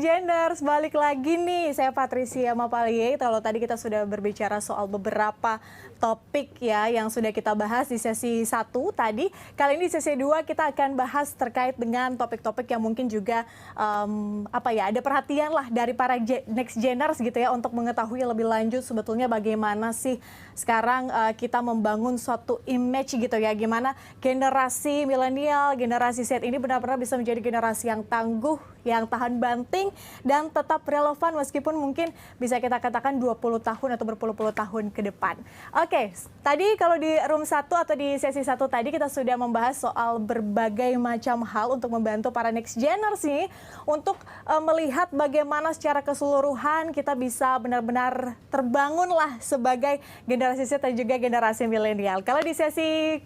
Geners, balik lagi nih. Saya Patricia Mapalie. Kalau tadi kita sudah berbicara soal beberapa topik ya yang sudah kita bahas di sesi 1 tadi. Kali ini di sesi 2 kita akan bahas terkait dengan topik-topik yang mungkin juga ada perhatian lah dari para Next Geners gitu ya untuk mengetahui lebih lanjut sebetulnya bagaimana sih sekarang kita membangun suatu image gitu ya. Gimana generasi milenial, generasi Z ini benar-benar bisa menjadi generasi yang tangguh, yang tahan banting dan tetap relevan meskipun mungkin bisa kita katakan 20 tahun atau berpuluh-puluh tahun ke depan. Oke, tadi kalau di room 1 atau di sesi 1 tadi kita sudah membahas soal berbagai macam hal untuk membantu para Next Geners nih untuk melihat bagaimana secara keseluruhan kita bisa benar-benar terbangun lah sebagai generasi Z dan juga generasi milenial. Kalau di sesi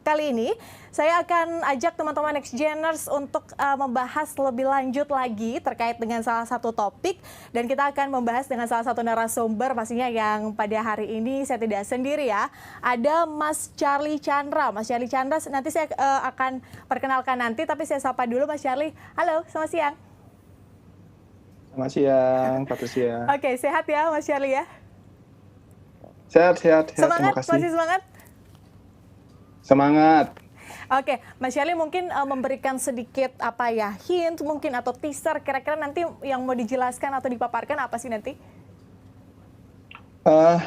kali ini saya akan ajak teman-teman Next Geners untuk membahas lebih lanjut lagi terkait dengan salah satu topik, dan kita akan membahas dengan salah satu narasumber pastinya yang pada hari ini saya tidak sendiri ya. Ada Mas Charlie Chandra. Mas Charlie Chandra nanti saya akan perkenalkan nanti, tapi saya sapa dulu Mas Charlie. Halo, selamat siang. Selamat siang, Patricia. Oke, sehat ya Mas Charlie ya? Sehat. Semangat, terima kasih. masih semangat? Semangat. Oke, Mas Charlie mungkin memberikan sedikit hint mungkin atau teaser kira-kira nanti yang mau dijelaskan atau dipaparkan apa sih nanti?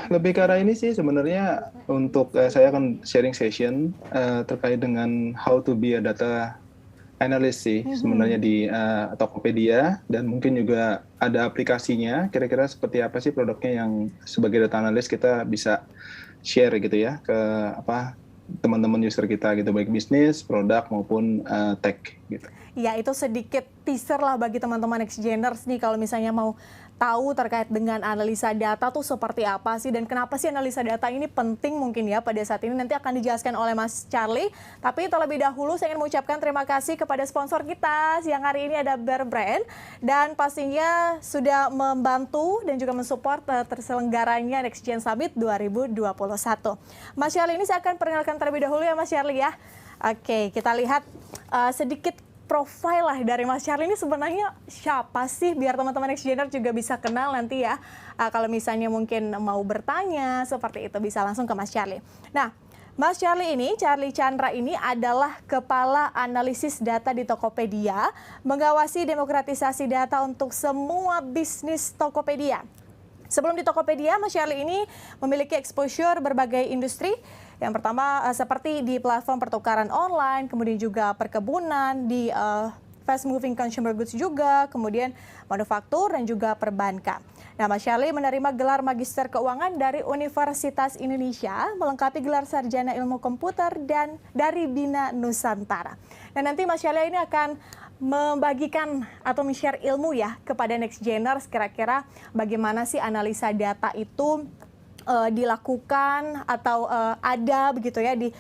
Lebih ke arah ini sih sebenarnya untuk saya akan sharing session terkait dengan how to be a data analyst sih sebenarnya di Tokopedia, dan mungkin juga ada aplikasinya. Kira-kira seperti apa sih produknya yang sebagai data analyst kita bisa share gitu ya ke teman-teman user kita gitu, baik bisnis, produk maupun tech gitu. Ya, itu sedikit teaser lah bagi teman-teman Next Geners nih kalau misalnya mau tahu terkait dengan analisa data tuh seperti apa sih dan kenapa sih analisa data ini penting mungkin ya pada saat ini, nanti akan dijelaskan oleh Mas Charlie. Tapi terlebih dahulu saya ingin mengucapkan terima kasih kepada sponsor kita siang hari ini, ada Bear Brand, dan pastinya sudah membantu dan juga mensupport terselenggaranya Next Gen Summit 2021. Mas Charlie, ini saya akan perkenalkan terlebih dahulu ya Mas Charlie ya. Oke, kita lihat sedikit profil lah dari Mas Charlie ini sebenarnya siapa sih, biar teman-teman Next Gener juga bisa kenal nanti ya. Kalau misalnya mungkin mau bertanya seperti itu bisa langsung ke Mas Charlie. Nah, Mas Charlie ini, Charlie Chandra ini adalah Kepala Analisis Data di Tokopedia, mengawasi demokratisasi data untuk semua bisnis Tokopedia. Sebelum di Tokopedia, Mas Charlie ini memiliki exposure berbagai industri. Yang pertama seperti di platform pertukaran online, kemudian juga perkebunan, di fast moving consumer goods juga, kemudian manufaktur dan juga perbankan. Nah, Mas Charlie menerima gelar Magister Keuangan dari Universitas Indonesia, melengkapi gelar Sarjana Ilmu Komputer dan dari Bina Nusantara. Dan nanti Mas Charlie ini akan membagikan atau men-share ilmu ya kepada Next Geners, kira-kira bagaimana sih analisa data itu dilakukan atau ada begitu ya di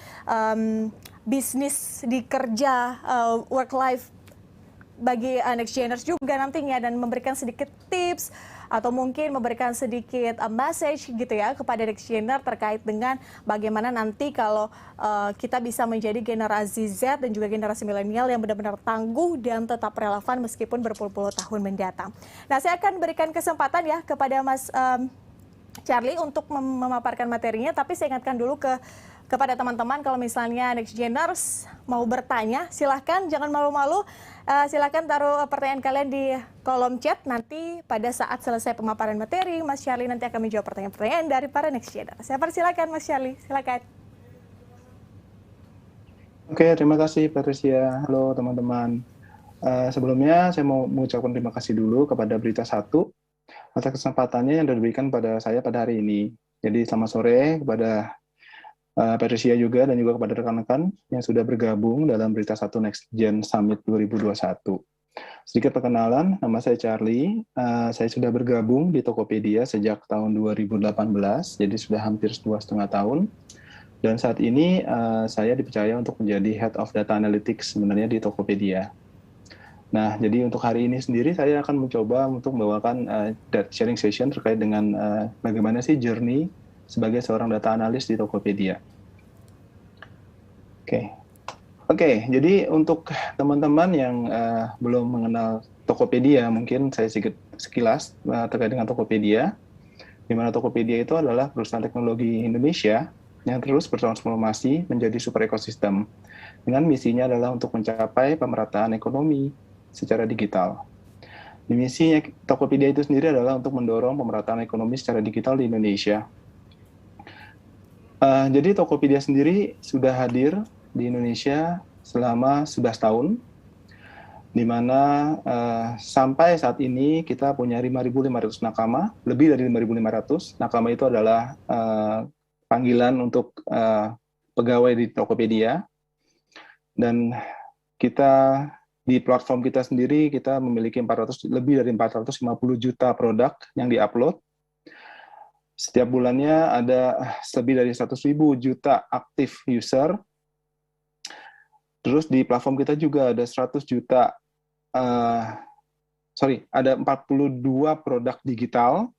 bisnis, di kerja, work life bagi Next Geners juga nantinya, dan memberikan sedikit tips atau mungkin memberikan sedikit message gitu ya kepada Next Gener terkait dengan bagaimana nanti kalau kita bisa menjadi generasi Z dan juga generasi milenial yang benar-benar tangguh dan tetap relevan meskipun berpuluh-puluh tahun mendatang. Nah, saya akan berikan kesempatan ya kepada Mas Charlie untuk memaparkan materinya, tapi saya ingatkan dulu kepada teman-teman kalau misalnya Next Geners mau bertanya, silahkan jangan malu-malu, silahkan taruh pertanyaan kalian di kolom chat. Nanti pada saat selesai pemaparan materi, Mas Charlie nanti akan menjawab pertanyaan-pertanyaan dari para Next Geners. Saya persilakan Mas Charlie, silakan. Oke, terima kasih Patricia. Halo teman-teman. Sebelumnya saya mau mengucapkan terima kasih dulu kepada Berita Satu atas kesempatannya yang diberikan pada saya pada hari ini. Jadi selamat sore kepada Patricia juga dan juga kepada rekan-rekan yang sudah bergabung dalam Berita Satu Next Gen Summit 2021. Sedikit perkenalan, nama saya Charlie. Saya sudah bergabung di Tokopedia sejak tahun 2018, jadi sudah hampir 2,5 tahun. Dan saat ini saya dipercaya untuk menjadi Head of Data Analytics sebenarnya di Tokopedia. Nah, jadi untuk hari ini sendiri saya akan mencoba untuk membawakan sharing session terkait dengan bagaimana sih journey sebagai seorang data analis di Tokopedia. Oke, jadi untuk teman-teman yang belum mengenal Tokopedia. Mungkin saya sedikit sekilas terkait dengan Tokopedia, di mana Tokopedia itu adalah perusahaan teknologi Indonesia yang terus bertransformasi menjadi super ekosistem, dengan misinya adalah untuk mencapai pemerataan ekonomi secara digital. Misinya Tokopedia itu sendiri adalah untuk mendorong pemerataan ekonomi secara digital di Indonesia. Jadi Tokopedia sendiri sudah hadir di Indonesia selama 11 tahun, di mana sampai saat ini kita punya 5.500 nakama, lebih dari 5.500. Nakama itu adalah panggilan untuk pegawai di Tokopedia. Dan kita di platform kita sendiri, kita memiliki lebih dari 450 juta produk yang diupload. Setiap bulannya ada lebih dari 100.000 juta aktif user. Terus di platform kita juga ada 100 juta, ada 42 produk digital,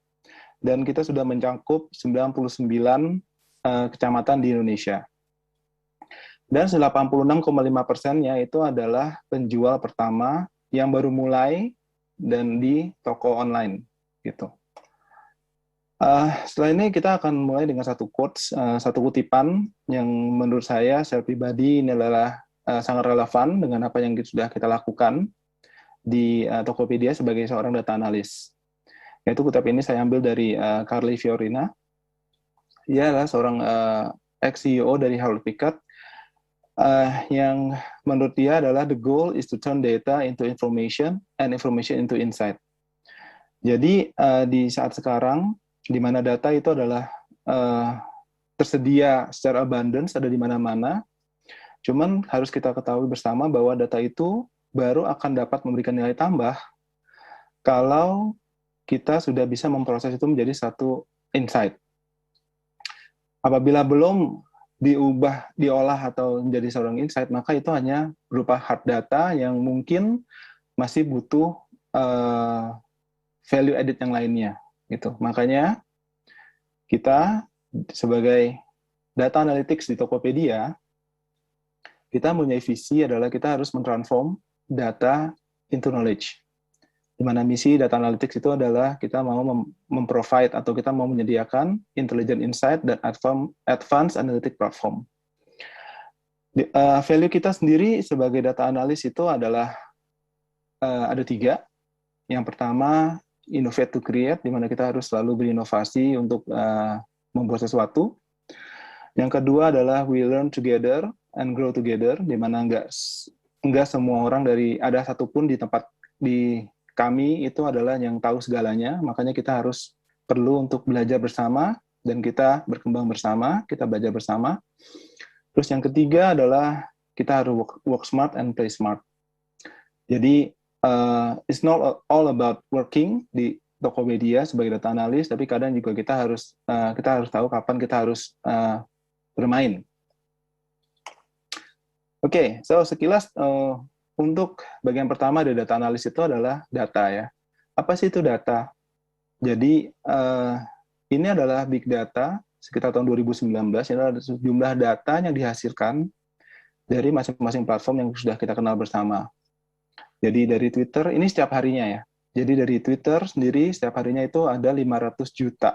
dan kita sudah mencakup 99 kecamatan di Indonesia. Dan 86,5%-nya itu adalah penjual pertama yang baru mulai dan di toko online, gitu. Setelah ini kita akan mulai dengan satu quotes, satu kutipan yang menurut saya secara pribadi ini adalah sangat relevan dengan apa yang sudah kita lakukan di Tokopedia sebagai seorang data analis. Yaitu kutipan ini saya ambil dari Carly Fiorina. Ia adalah seorang ex-CEO dari Harold Pickett, yang menurut dia adalah the goal is to turn data into information and information into insight. Jadi di saat sekarang, di mana data itu adalah tersedia secara abundance, ada di mana-mana, cuman harus kita ketahui bersama bahwa data itu baru akan dapat memberikan nilai tambah kalau kita sudah bisa memproses itu menjadi satu insight. Apabila belum diolah atau menjadi seorang insight, maka itu hanya berupa hard data yang mungkin masih butuh value added yang lainnya, gitu. Makanya kita sebagai data analytics di Tokopedia, kita punya visi adalah kita harus mentransform data into knowledge. Di mana misi data analytics itu adalah kita mau memprovide atau kita mau menyediakan intelligent insight dan advanced analytic platform. Value kita sendiri sebagai data analis itu adalah ada 3. Yang pertama, innovate to create, di mana kita harus selalu berinovasi untuk membuat sesuatu. Yang kedua adalah we learn together and grow together, di mana enggak semua orang ada satupun di tempat di kami itu adalah yang tahu segalanya, makanya kita harus perlu untuk belajar bersama, dan kita berkembang bersama, kita belajar bersama. Terus yang ketiga adalah kita harus work smart and play smart. Jadi, it's not all about working di Tokopedia sebagai data analis, tapi kadang juga kita harus tahu kapan kita harus bermain. Oke, so sekilas untuk bagian pertama dari data analis itu adalah data, ya. Apa sih itu data? Jadi ini adalah big data sekitar tahun 2019. Ini adalah jumlah data yang dihasilkan dari masing-masing platform yang sudah kita kenal bersama. Jadi dari Twitter, ini setiap harinya, ya. Jadi dari Twitter sendiri setiap harinya itu ada 500 juta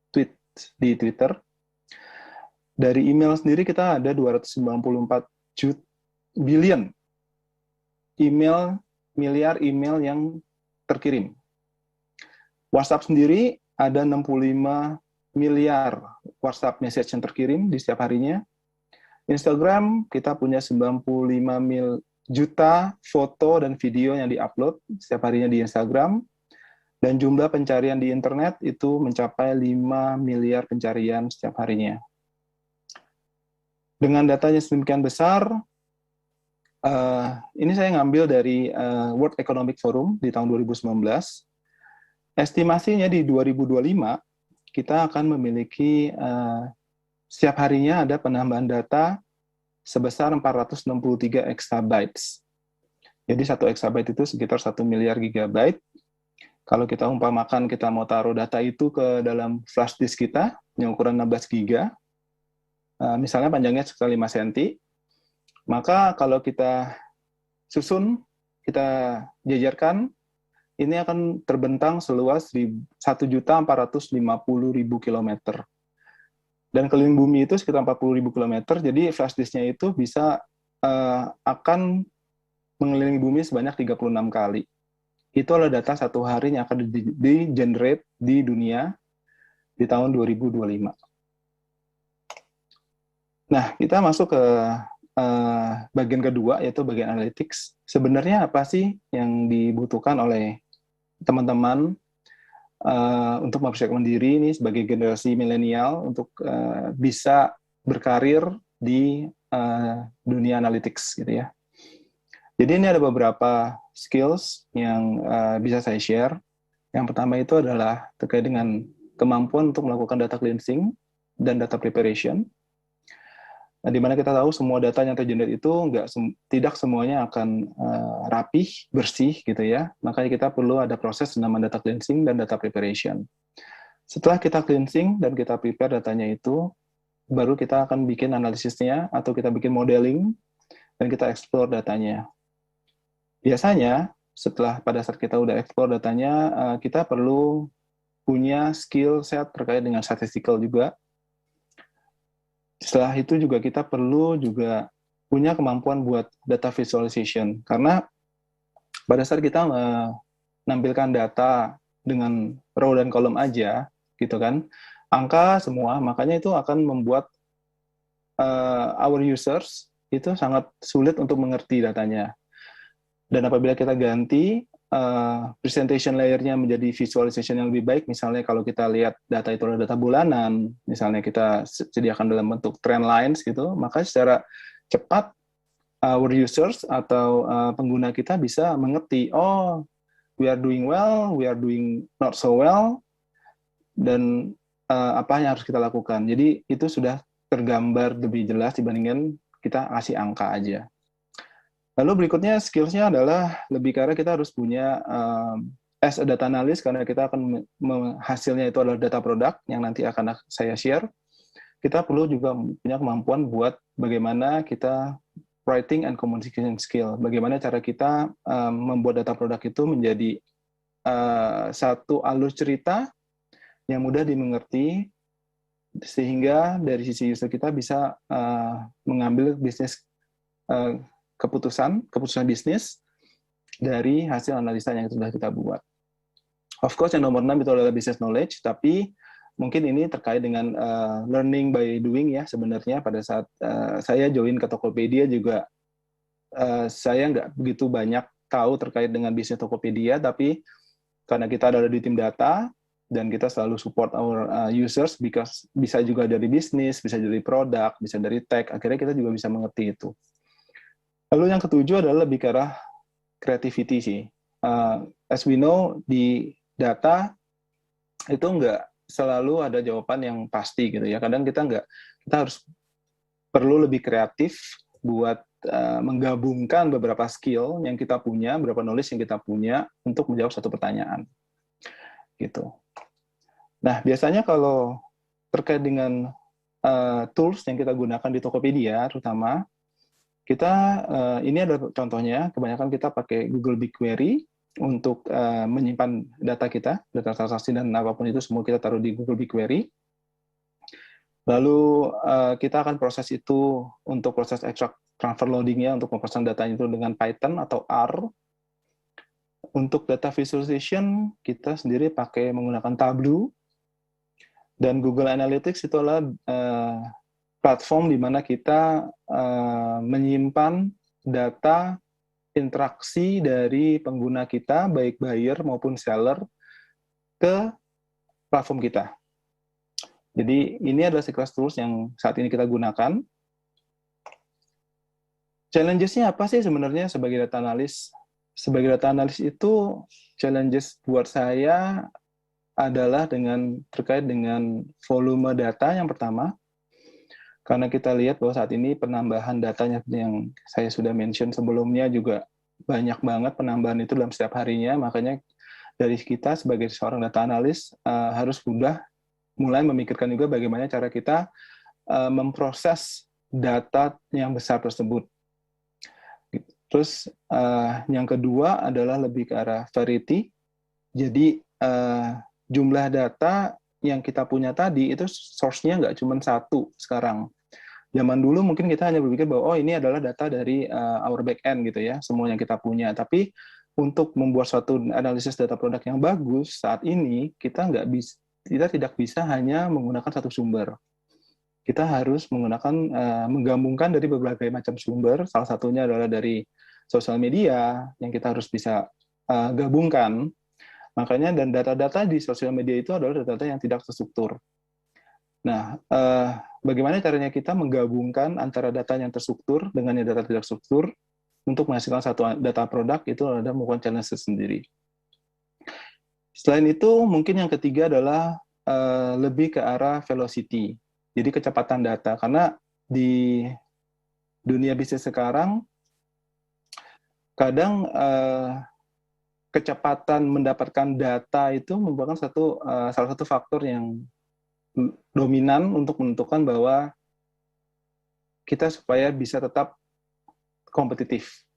tweet di Twitter. Dari email sendiri kita ada 294 billion miliar email yang terkirim. WhatsApp sendiri ada 65 miliar WhatsApp message yang terkirim di setiap harinya. Instagram kita punya 95 juta foto dan video yang diupload setiap harinya di Instagram. Dan jumlah pencarian di internet itu mencapai 5 miliar pencarian setiap harinya. Dengan datanya sedemikian besar, ini saya ngambil dari World Economic Forum di tahun 2019. Estimasinya di 2025, kita akan memiliki setiap harinya ada penambahan data sebesar 463 exabytes. Jadi 1 exabyte itu sekitar 1 miliar gigabyte. Kalau kita umpamakan kita mau taruh data itu ke dalam flash disk kita, yang ukuran 16 giga, misalnya panjangnya sekitar 5 cm, maka kalau kita susun, kita jajarkan, ini akan terbentang seluas 1.450.000 kilometer. Dan keliling bumi itu sekitar 40.000 kilometer, jadi flash disk-nya itu bisa akan mengelilingi bumi sebanyak 36 kali. Itu adalah data satu hari yang akan di-generate di dunia di tahun 2025. Nah, kita masuk ke bagian kedua, yaitu bagian analytics. Sebenarnya apa sih yang dibutuhkan oleh teman-teman untuk mempersiapkan diri ini sebagai generasi milenial untuk bisa berkarir di dunia analytics gitu ya. Jadi ini ada beberapa skills yang bisa saya share. Yang pertama itu adalah terkait dengan kemampuan untuk melakukan data cleansing dan data preparation. Nah, di mana kita tahu semua data yang tergenerate itu tidak semuanya akan rapih, bersih gitu ya. Makanya kita perlu ada proses namanya data cleansing dan data preparation. Setelah kita cleansing dan kita prepare datanya itu, baru kita akan bikin analisisnya atau kita bikin modeling dan kita explore datanya. Biasanya pada saat kita udah explore datanya, kita perlu punya skill set terkait dengan statistical juga. Setelah itu juga kita perlu juga punya kemampuan buat data visualization. Karena pada saat kita menampilkan data dengan row dan column aja, gitu kan, angka semua, makanya itu akan membuat our users itu sangat sulit untuk mengerti datanya. Dan apabila kita ganti presentation layer-nya menjadi visualization yang lebih baik, misalnya kalau kita lihat data itu adalah data bulanan, misalnya kita sediakan dalam bentuk trend lines gitu, maka secara cepat our users atau pengguna kita bisa mengerti, oh, we are doing well, we are doing not so well, dan apa yang harus kita lakukan. Jadi itu sudah tergambar lebih jelas dibandingkan kita kasih angka aja. Lalu berikutnya skills-nya adalah lebih karena kita harus punya as a data analyst, karena kita akan hasilnya itu adalah data produk yang nanti akan saya share. Kita perlu juga punya kemampuan buat bagaimana kita writing and communication skill. Bagaimana cara kita membuat data produk itu menjadi satu alur cerita yang mudah dimengerti, sehingga dari sisi user kita bisa mengambil bisnis keputusan bisnis dari hasil analisa yang sudah kita buat. Of course, yang nomor 6 itu adalah business knowledge, tapi mungkin ini terkait dengan learning by doing ya. Sebenarnya pada saat saya join ke Tokopedia juga, saya nggak begitu banyak tahu terkait dengan bisnis Tokopedia, tapi karena kita ada di tim data, dan kita selalu support our users, because bisa juga dari bisnis, bisa dari produk, bisa dari tech, akhirnya kita juga bisa mengerti itu. Lalu yang ketujuh adalah lebih ke arah creativity sih. As we know, di data itu nggak selalu ada jawaban yang pasti gitu ya. Kadang kita harus perlu lebih kreatif buat menggabungkan beberapa skill yang kita punya, beberapa knowledge yang kita punya untuk menjawab satu pertanyaan. Gitu. Nah, biasanya kalau terkait dengan tools yang kita gunakan di Tokopedia, terutama, kita ini adalah contohnya, kebanyakan kita pakai Google BigQuery untuk menyimpan data kita, data transaksi dan apapun itu semua kita taruh di Google BigQuery. Lalu kita akan proses itu untuk proses extract transfer loading-nya, untuk memproses datanya itu dengan Python atau R. Untuk data visualization, kita sendiri pakai menggunakan Tableau. Dan Google Analytics itu adalah platform di mana kita menyimpan data interaksi dari pengguna kita, baik buyer maupun seller, ke platform kita. Jadi ini adalah sekelas tools yang saat ini kita gunakan. Challenges-nya apa sih sebenarnya sebagai data analis? Sebagai data analis itu, challenges buat saya adalah terkait dengan volume data yang pertama. Karena kita lihat bahwa saat ini penambahan datanya yang saya sudah mention sebelumnya juga banyak banget penambahan itu dalam setiap harinya, makanya dari kita sebagai seorang data analis harus mulai memikirkan juga bagaimana cara kita memproses data yang besar tersebut. Terus yang kedua adalah lebih ke arah variety. Jadi jumlah data yang kita punya tadi itu source-nya nggak cuma satu sekarang. Zaman dulu mungkin kita hanya berpikir bahwa oh ini adalah data dari our back end gitu ya, semua yang kita punya. Tapi untuk membuat suatu analisis data produk yang bagus saat ini kita tidak bisa hanya menggunakan satu sumber. Kita harus menggabungkan dari berbagai macam sumber. Salah satunya adalah dari sosial media yang kita harus bisa gabungkan. Makanya dan data-data di sosial media itu adalah data-data yang tidak terstruktur. Nah, bagaimana caranya kita menggabungkan antara data yang terstruktur dengan yang data tidak struktur untuk menghasilkan satu data produk itu adalah merupakan challenge sendiri. Selain itu, mungkin yang ketiga adalah lebih ke arah velocity, jadi kecepatan data. Karena di dunia bisnis sekarang, kadang kecepatan mendapatkan data itu merupakan salah satu faktor yang dominan untuk menentukan bahwa kita supaya bisa tetap kompetitif.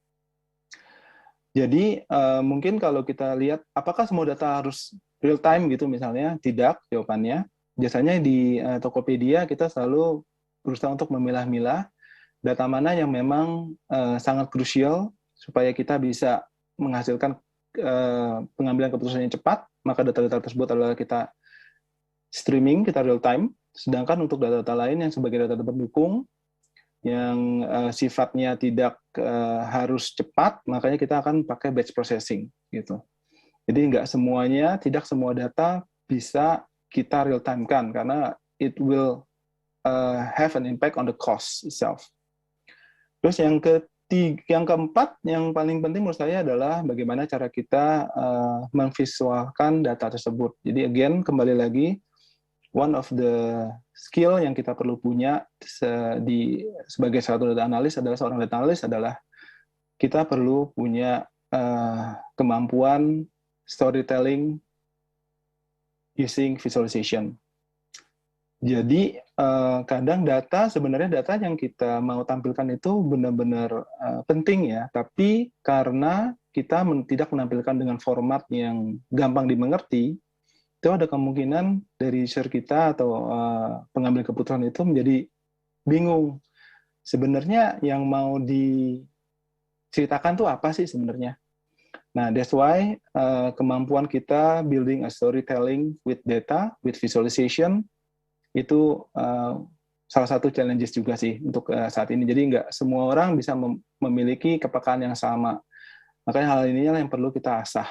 Jadi mungkin kalau kita lihat apakah semua data harus real time gitu misalnya, tidak jawabannya. Biasanya di Tokopedia kita selalu berusaha untuk memilah-milah data mana yang memang sangat krusial supaya kita bisa menghasilkan pengambilan keputusan yang cepat, maka data-data tersebut adalah kita streaming, kita real time. Sedangkan untuk data-data lain yang sebagai data pendukung, yang sifatnya tidak harus cepat, makanya kita akan pakai batch processing gitu. Jadi tidak semua data bisa kita real time kan, karena it will have an impact on the cost itself. Terus yang keempat, yang paling penting menurut saya adalah bagaimana cara kita memvisualkan data tersebut. Jadi again, kembali lagi, one of the skill yang kita perlu punya sebagai satu data analis adalah seorang data analis adalah kita perlu punya kemampuan storytelling using visualization. Jadi kadang sebenarnya data yang kita mau tampilkan itu benar-benar penting ya, tapi karena kita tidak menampilkan dengan format yang gampang dimengerti, itu ada kemungkinan dari user kita atau pengambil keputusan itu menjadi bingung. Sebenarnya yang mau diceritakan tuh apa sih sebenarnya? Nah, that's why kemampuan kita building a storytelling with data, with visualization, itu salah satu challenges juga sih untuk saat ini. Jadi nggak semua orang bisa memiliki kepekaan yang sama. Makanya hal ini yang perlu kita asah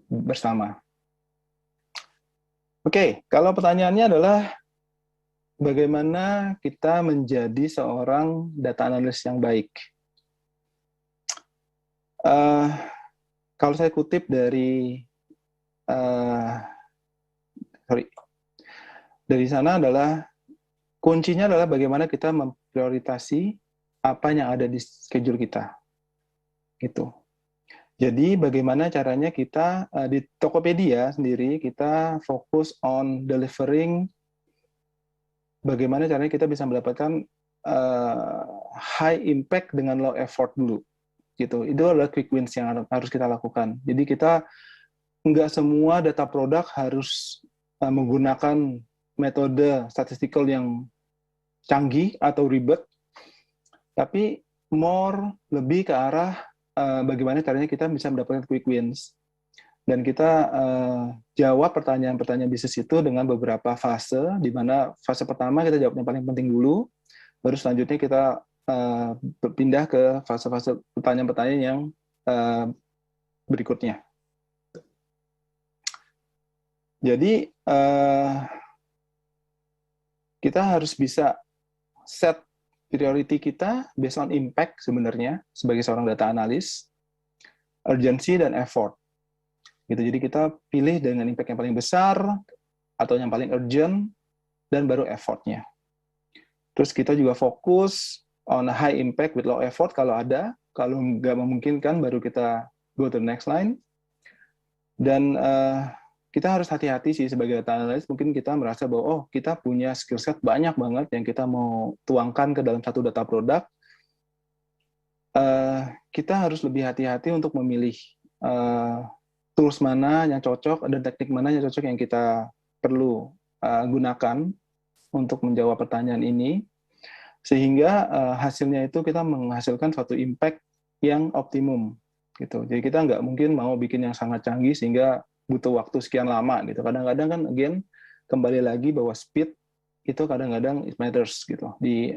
bersama. Oke, kalau pertanyaannya adalah bagaimana kita menjadi seorang data analis yang baik? Kalau saya kutip dari dari sana adalah kuncinya adalah bagaimana kita memprioritasi apa yang ada di schedule kita. Gitu. Jadi bagaimana caranya kita di Tokopedia sendiri kita fokus on delivering bagaimana caranya kita bisa mendapatkan high impact dengan low effort dulu. Gitu. Itu adalah quick wins yang harus kita lakukan. Jadi kita nggak semua data produk harus menggunakan metode statistical yang canggih atau ribet, tapi lebih ke arah bagaimana caranya kita bisa mendapatkan quick wins. Dan kita jawab pertanyaan-pertanyaan bisnis itu dengan beberapa fase, di mana fase pertama kita jawab yang paling penting dulu, baru selanjutnya kita pindah ke fase-fase pertanyaan-pertanyaan yang berikutnya. Jadi, kita harus bisa set priority kita based on impact sebenarnya sebagai seorang data analis, urgency dan effort. Gitu. Jadi kita pilih dengan impact yang paling besar atau yang paling urgent dan baru effortnya. Terus kita juga fokus on high impact with low effort kalau ada, kalau nggak memungkinkan baru kita go to the next line. Dan kita harus hati-hati sih sebagai data analis, mungkin kita merasa bahwa oh kita punya skill set banyak banget yang kita mau tuangkan ke dalam satu data produk. Kita harus lebih hati-hati untuk memilih tools mana yang cocok dan teknik mana yang cocok yang kita perlu gunakan untuk menjawab pertanyaan ini, sehingga hasilnya itu kita menghasilkan suatu impact yang optimum gitu. Jadi kita nggak mungkin mau bikin yang sangat canggih sehingga butuh waktu sekian lama gitu. Kadang-kadang kan again kembali lagi bahwa speed itu kadang-kadang it matters gitu di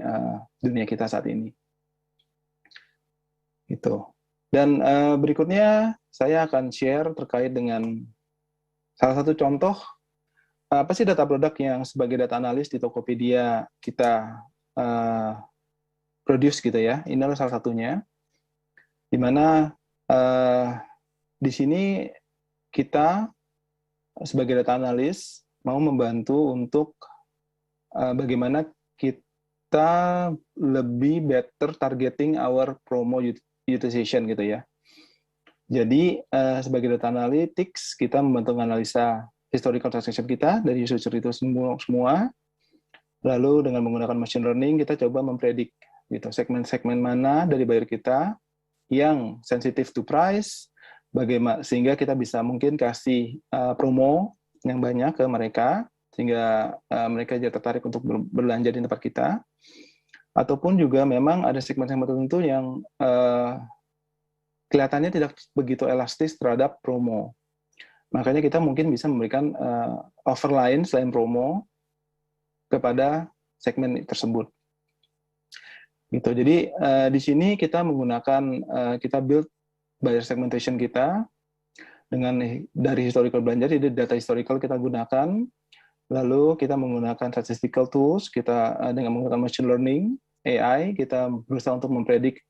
dunia kita saat ini. Gitu. Dan berikutnya saya akan share terkait dengan salah satu contoh apa sih data produk yang sebagai data analis di Tokopedia kita produce gitu ya. Ini adalah salah satunya, di mana di sini kita sebagai data analis mau membantu untuk bagaimana kita lebih better targeting our promo utilization gitu ya. Jadi sebagai data analytics kita membantu analisa historical transaction kita dari user itu semua. Lalu dengan menggunakan machine learning kita coba mempredik gitu segmen-segmen mana dari buyer kita yang sensitif to price, bagaimana sehingga kita bisa mungkin kasih promo yang banyak ke mereka sehingga mereka jadi tertarik untuk berbelanja di tempat kita. Ataupun juga memang ada segmen-segmen tertentu yang kelihatannya tidak begitu elastis terhadap promo. Makanya kita mungkin bisa memberikan offer lain selain promo kepada segmen tersebut. Gitu. Jadi di sini kita menggunakan kita build buyer segmentation kita dengan dari historical belanja, jadi data historical kita gunakan, lalu kita menggunakan statistical tools, kita dengan menggunakan machine learning, AI, kita berusaha untuk mempredik,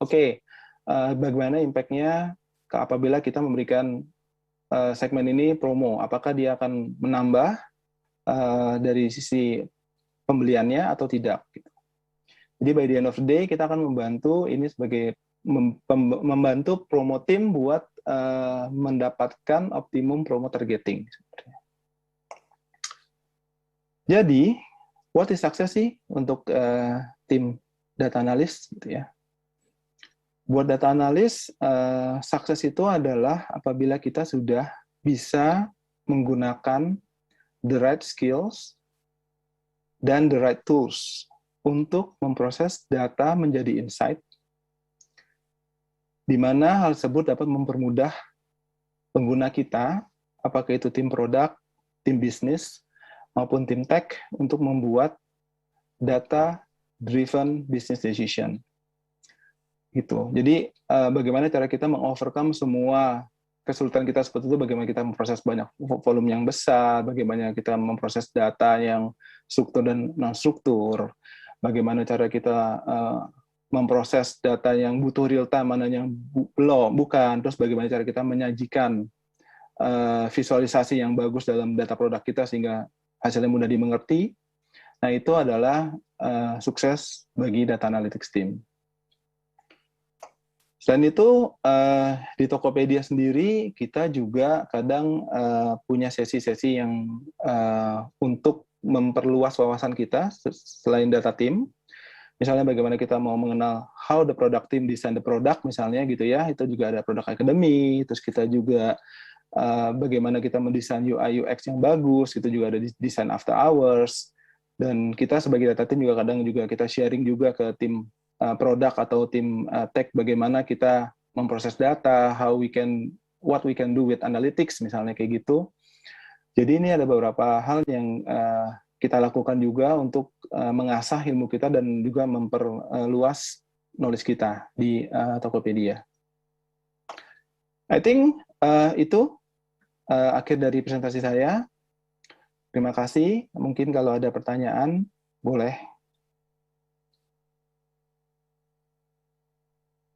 bagaimana impact-nya apabila kita memberikan segmen ini promo, apakah dia akan menambah dari sisi pembeliannya atau tidak. Jadi by the end of the day kita akan membantu ini sebagai membantu promo team buat mendapatkan optimum promo targeting. Jadi what is success sih untuk tim data analis gitu ya? Buat data analis, sukses itu adalah apabila kita sudah bisa menggunakan the right skills dan the right tools untuk memproses data menjadi insight, di mana hal tersebut dapat mempermudah pengguna kita, apakah itu tim produk, tim bisnis, maupun tim tech, untuk membuat data-driven business decision. Gitu. Jadi bagaimana cara kita mengovercome semua kesulitan kita seperti itu, bagaimana kita memproses banyak volume yang besar, bagaimana kita memproses data yang struktur dan non-struktur, bagaimana cara kita memproses data yang butuh real time, mana yang bukan, terus bagaimana cara kita menyajikan visualisasi yang bagus dalam data produk kita sehingga hasilnya mudah dimengerti. Nah, itu adalah sukses bagi data analytics team. Selain itu, di Tokopedia sendiri, kita juga kadang punya sesi-sesi yang untuk memperluas wawasan kita selain data team. Misalnya bagaimana kita mau mengenal how the product team design the product, misalnya gitu ya, itu juga ada product academy, terus kita juga bagaimana kita mendesain UI UX yang bagus, itu juga ada design after hours, dan kita sebagai data team juga kadang juga kita sharing juga ke tim produk atau tim tech bagaimana kita memproses data, what we can do with analytics misalnya kayak gitu. Jadi ini ada beberapa hal yang kita lakukan juga untuk mengasah ilmu kita dan juga memperluas knowledge kita di Tokopedia. I think itu akhir dari presentasi saya. Terima kasih. Mungkin kalau ada pertanyaan boleh.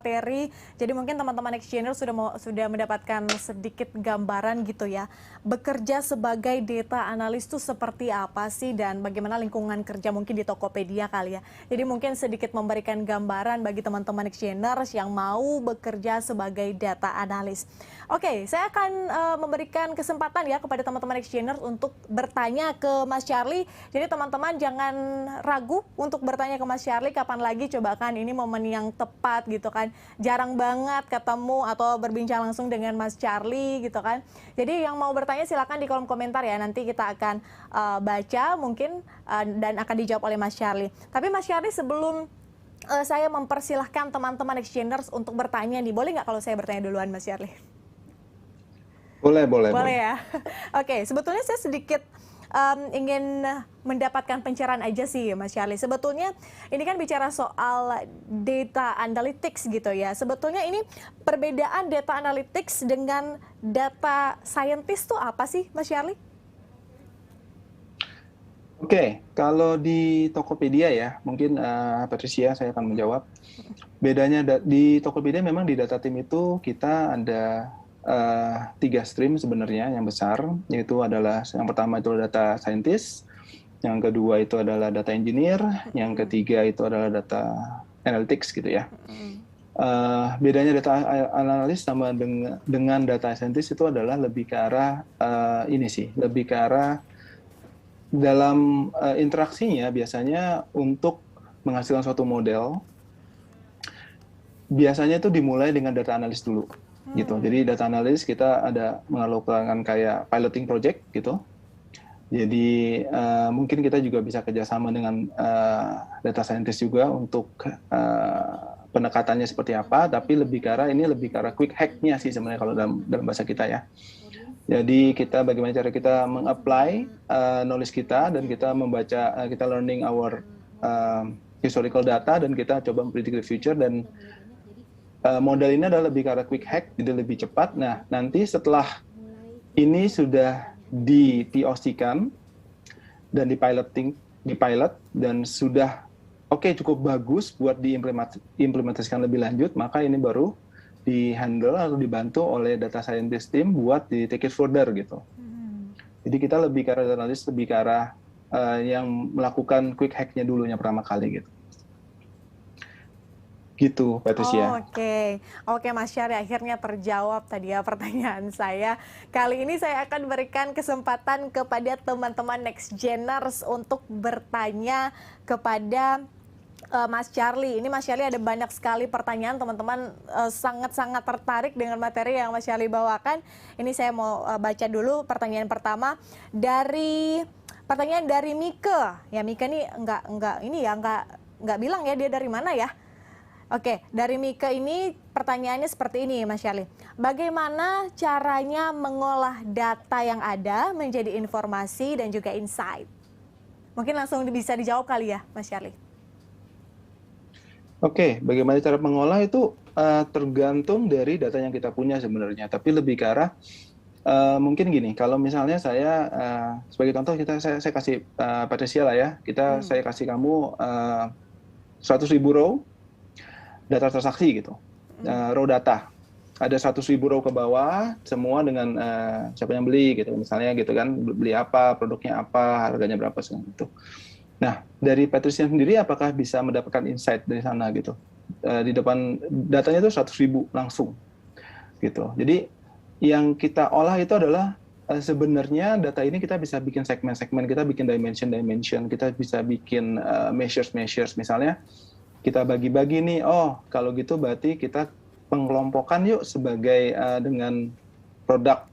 Materi. Jadi mungkin teman-teman Exchange sudah mendapatkan sedikit gambaran gitu ya. Bekerja sebagai data analis itu seperti apa sih dan bagaimana lingkungan kerja mungkin di Tokopedia kali ya. Jadi mungkin sedikit memberikan gambaran bagi teman-teman Exchange yang mau bekerja sebagai data analis. Oke, saya akan memberikan kesempatan ya kepada teman-teman Exchanger untuk bertanya ke Mas Charlie. Jadi teman-teman jangan ragu untuk bertanya ke Mas Charlie kapan lagi, coba kan ini momen yang tepat gitu kan. Jarang banget ketemu atau berbincang langsung dengan Mas Charlie gitu kan. Jadi yang mau bertanya silakan di kolom komentar ya. Nanti kita akan baca mungkin dan akan dijawab oleh Mas Charlie. Tapi Mas Charlie, sebelum saya mempersilahkan teman-teman Exchangers untuk bertanya nih, boleh nggak kalau saya bertanya duluan Mas Charlie? Boleh, boleh, Boleh ya. Oke, sebetulnya saya sedikit ingin mendapatkan pencerahan aja sih Mas Charlie. Sebetulnya ini kan bicara soal data analytics gitu ya. Sebetulnya ini perbedaan data analytics dengan data scientist tuh apa sih Mas Charlie? Oke, kalau di Tokopedia ya, mungkin Patricia saya akan menjawab. Bedanya di Tokopedia memang di data team itu kita ada 3 stream sebenarnya yang besar, yaitu adalah yang pertama itu data scientist, yang kedua itu adalah data engineer, yang ketiga itu adalah data analytics gitu ya. Bedanya data analis sama dengan data scientist itu adalah lebih ke arah ini sih, lebih ke arah dalam interaksinya biasanya untuk menghasilkan suatu model, biasanya itu dimulai dengan data analis dulu, gitu. Jadi data analis kita ada melakukan kayak piloting project gitu. Jadi mungkin kita juga bisa kerjasama dengan data scientist juga untuk pendekatannya seperti apa, tapi lebih ke arah quick hack-nya sih sebenarnya kalau dalam bahasa kita ya. Jadi kita bagaimana cara kita meng-apply knowledge kita dan kita membaca, kita learning our historical data dan kita coba predict the future, dan model ini adalah lebih ke arah quick hack, jadi lebih cepat. Nah, nanti setelah ini sudah di POC-kan dan dipilot dan sudah cukup bagus buat diimplementasikan lebih lanjut, maka ini baru di-handle atau dibantu oleh data scientist team buat di take it further gitu. Jadi kita lebih ke arah analis, lebih ke arah yang melakukan quick hack-nya dulunya pertama kali gitu. Gitu, Patricia. Oke Mas Charlie, akhirnya terjawab tadi ya pertanyaan saya. Kali ini saya akan berikan kesempatan kepada teman-teman Nextgeners untuk bertanya kepada Mas Charlie. Ini Mas Charlie ada banyak sekali pertanyaan, teman-teman sangat-sangat tertarik dengan materi yang Mas Charlie bawakan. Ini saya mau baca dulu pertanyaan pertama dari Mike. Ya Mike ini nggak bilang ya dia dari mana ya. Oke, dari Mike ini pertanyaannya seperti ini Mas Charlie. Bagaimana caranya mengolah data yang ada menjadi informasi dan juga insight? Mungkin langsung bisa dijawab kali ya Mas Charlie. Oke, bagaimana cara mengolah itu tergantung dari data yang kita punya sebenarnya. Tapi lebih ke arah mungkin gini, kalau misalnya saya sebagai contoh saya kasih Patricia lah ya, saya kasih kamu 100.000 row data transaksi gitu, raw data. Ada 100.000 row ke bawah, semua dengan siapa yang beli gitu, misalnya gitu kan, beli apa, produknya apa, harganya berapa gitu. Nah, dari Patricia sendiri apakah bisa mendapatkan insight dari sana gitu? Di depan datanya itu 100.000 langsung gitu. Jadi yang kita olah itu adalah sebenarnya data ini kita bisa bikin segmen-segmen, kita bikin dimension, kita bisa bikin measures. Misalnya kita bagi-bagi nih, kalau gitu berarti kita pengelompokan yuk sebagai dengan produk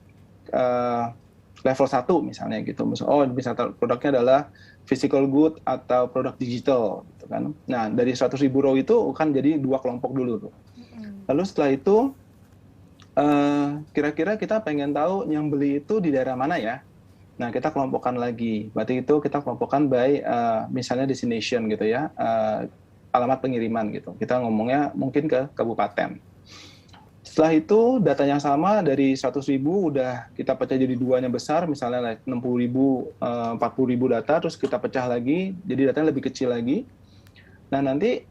level 1 misalnya gitu. Misalnya produknya adalah physical good atau produk digital gitu kan. Nah, dari 100.000 row itu kan jadi 2 kelompok dulu tuh. Lalu setelah itu kira-kira kita pengen tahu yang beli itu di daerah mana ya. Nah, kita kelompokkan lagi. Berarti itu kita kelompokkan by misalnya destination gitu ya. Alamat pengiriman gitu. Kita ngomongnya mungkin ke kabupaten. Setelah itu data yang sama dari 100.000 udah kita pecah jadi duanya besar, misalnya 60.000, 40.000 data, terus kita pecah lagi, jadi datanya lebih kecil lagi. Nah nanti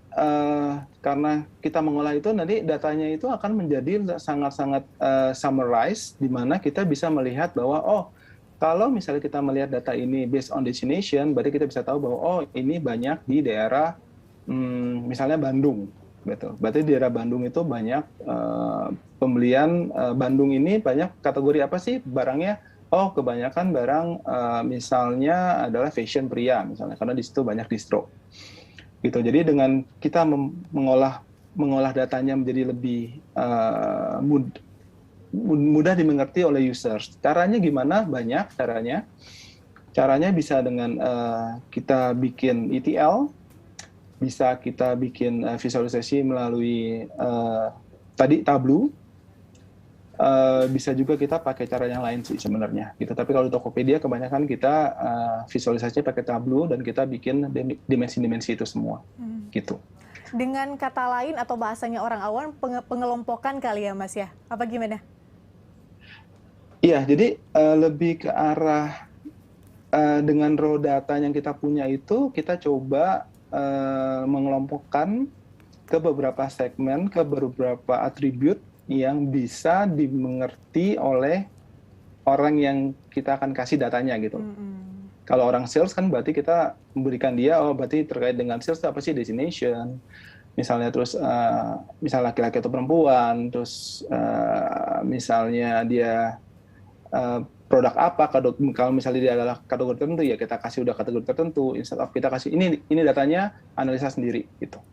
karena kita mengolah itu, nanti datanya itu akan menjadi sangat-sangat summarized, di mana kita bisa melihat bahwa kalau misalnya kita melihat data ini based on destination, berarti kita bisa tahu bahwa ini banyak di daerah misalnya Bandung. betul. Berarti di daerah Bandung itu banyak pembelian Bandung ini banyak kategori apa sih barangnya? Oh, kebanyakan barang misalnya adalah fashion pria misalnya, karena di situ banyak distro. Gitu. Jadi dengan kita mengolah datanya menjadi lebih mudah dimengerti oleh users. Caranya gimana? Banyak caranya. Caranya bisa dengan kita bikin ETL, bisa kita bikin visualisasi melalui tadi Tableau, bisa juga kita pakai cara yang lain sih sebenarnya. Gitu. Tapi kalau di Tokopedia kebanyakan kita visualisasinya pakai Tableau dan kita bikin dimensi-dimensi itu semua. Gitu. Dengan kata lain atau bahasanya orang awam, pengelompokan kali ya Mas ya? Apa gimana? Iya, jadi lebih ke arah dengan raw data yang kita punya itu, kita coba mengelompokkan ke beberapa segmen, ke beberapa atribut yang bisa dimengerti oleh orang yang kita akan kasih datanya gitu. Kalau orang sales kan berarti kita memberikan dia, oh berarti terkait dengan sales itu apa sih, destination, misalnya terus misalnya laki-laki atau perempuan, terus misalnya dia produk apa, kalau misalnya dia adalah kategori tertentu ya kita kasih udah kategori tertentu, instead of kita kasih ini datanya analisa sendiri gitu.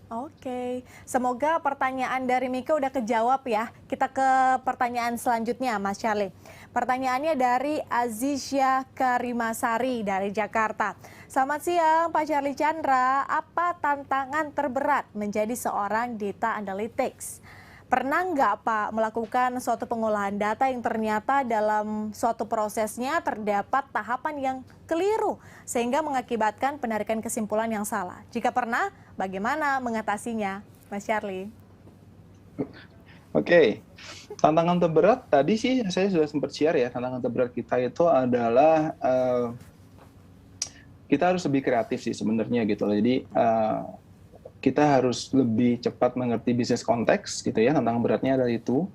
Oke, semoga pertanyaan dari Mika udah kejawab ya. Kita ke pertanyaan selanjutnya Mas Charlie. Pertanyaannya dari Azizya Karimasari dari Jakarta. Selamat siang Pak Charlie Chandra, apa tantangan terberat menjadi seorang data analytics? Pernah nggak Pak melakukan suatu pengolahan data yang ternyata dalam suatu prosesnya terdapat tahapan yang keliru sehingga mengakibatkan penarikan kesimpulan yang salah? Jika pernah, bagaimana mengatasinya, Mas Charlie? Oke, tantangan terberat tadi sih saya sudah sempat share ya. Tantangan terberat kita itu adalah kita harus lebih kreatif sih sebenarnya gitu. Jadi kita harus lebih cepat mengerti bisnis konteks gitu ya, tantangan beratnya adalah itu.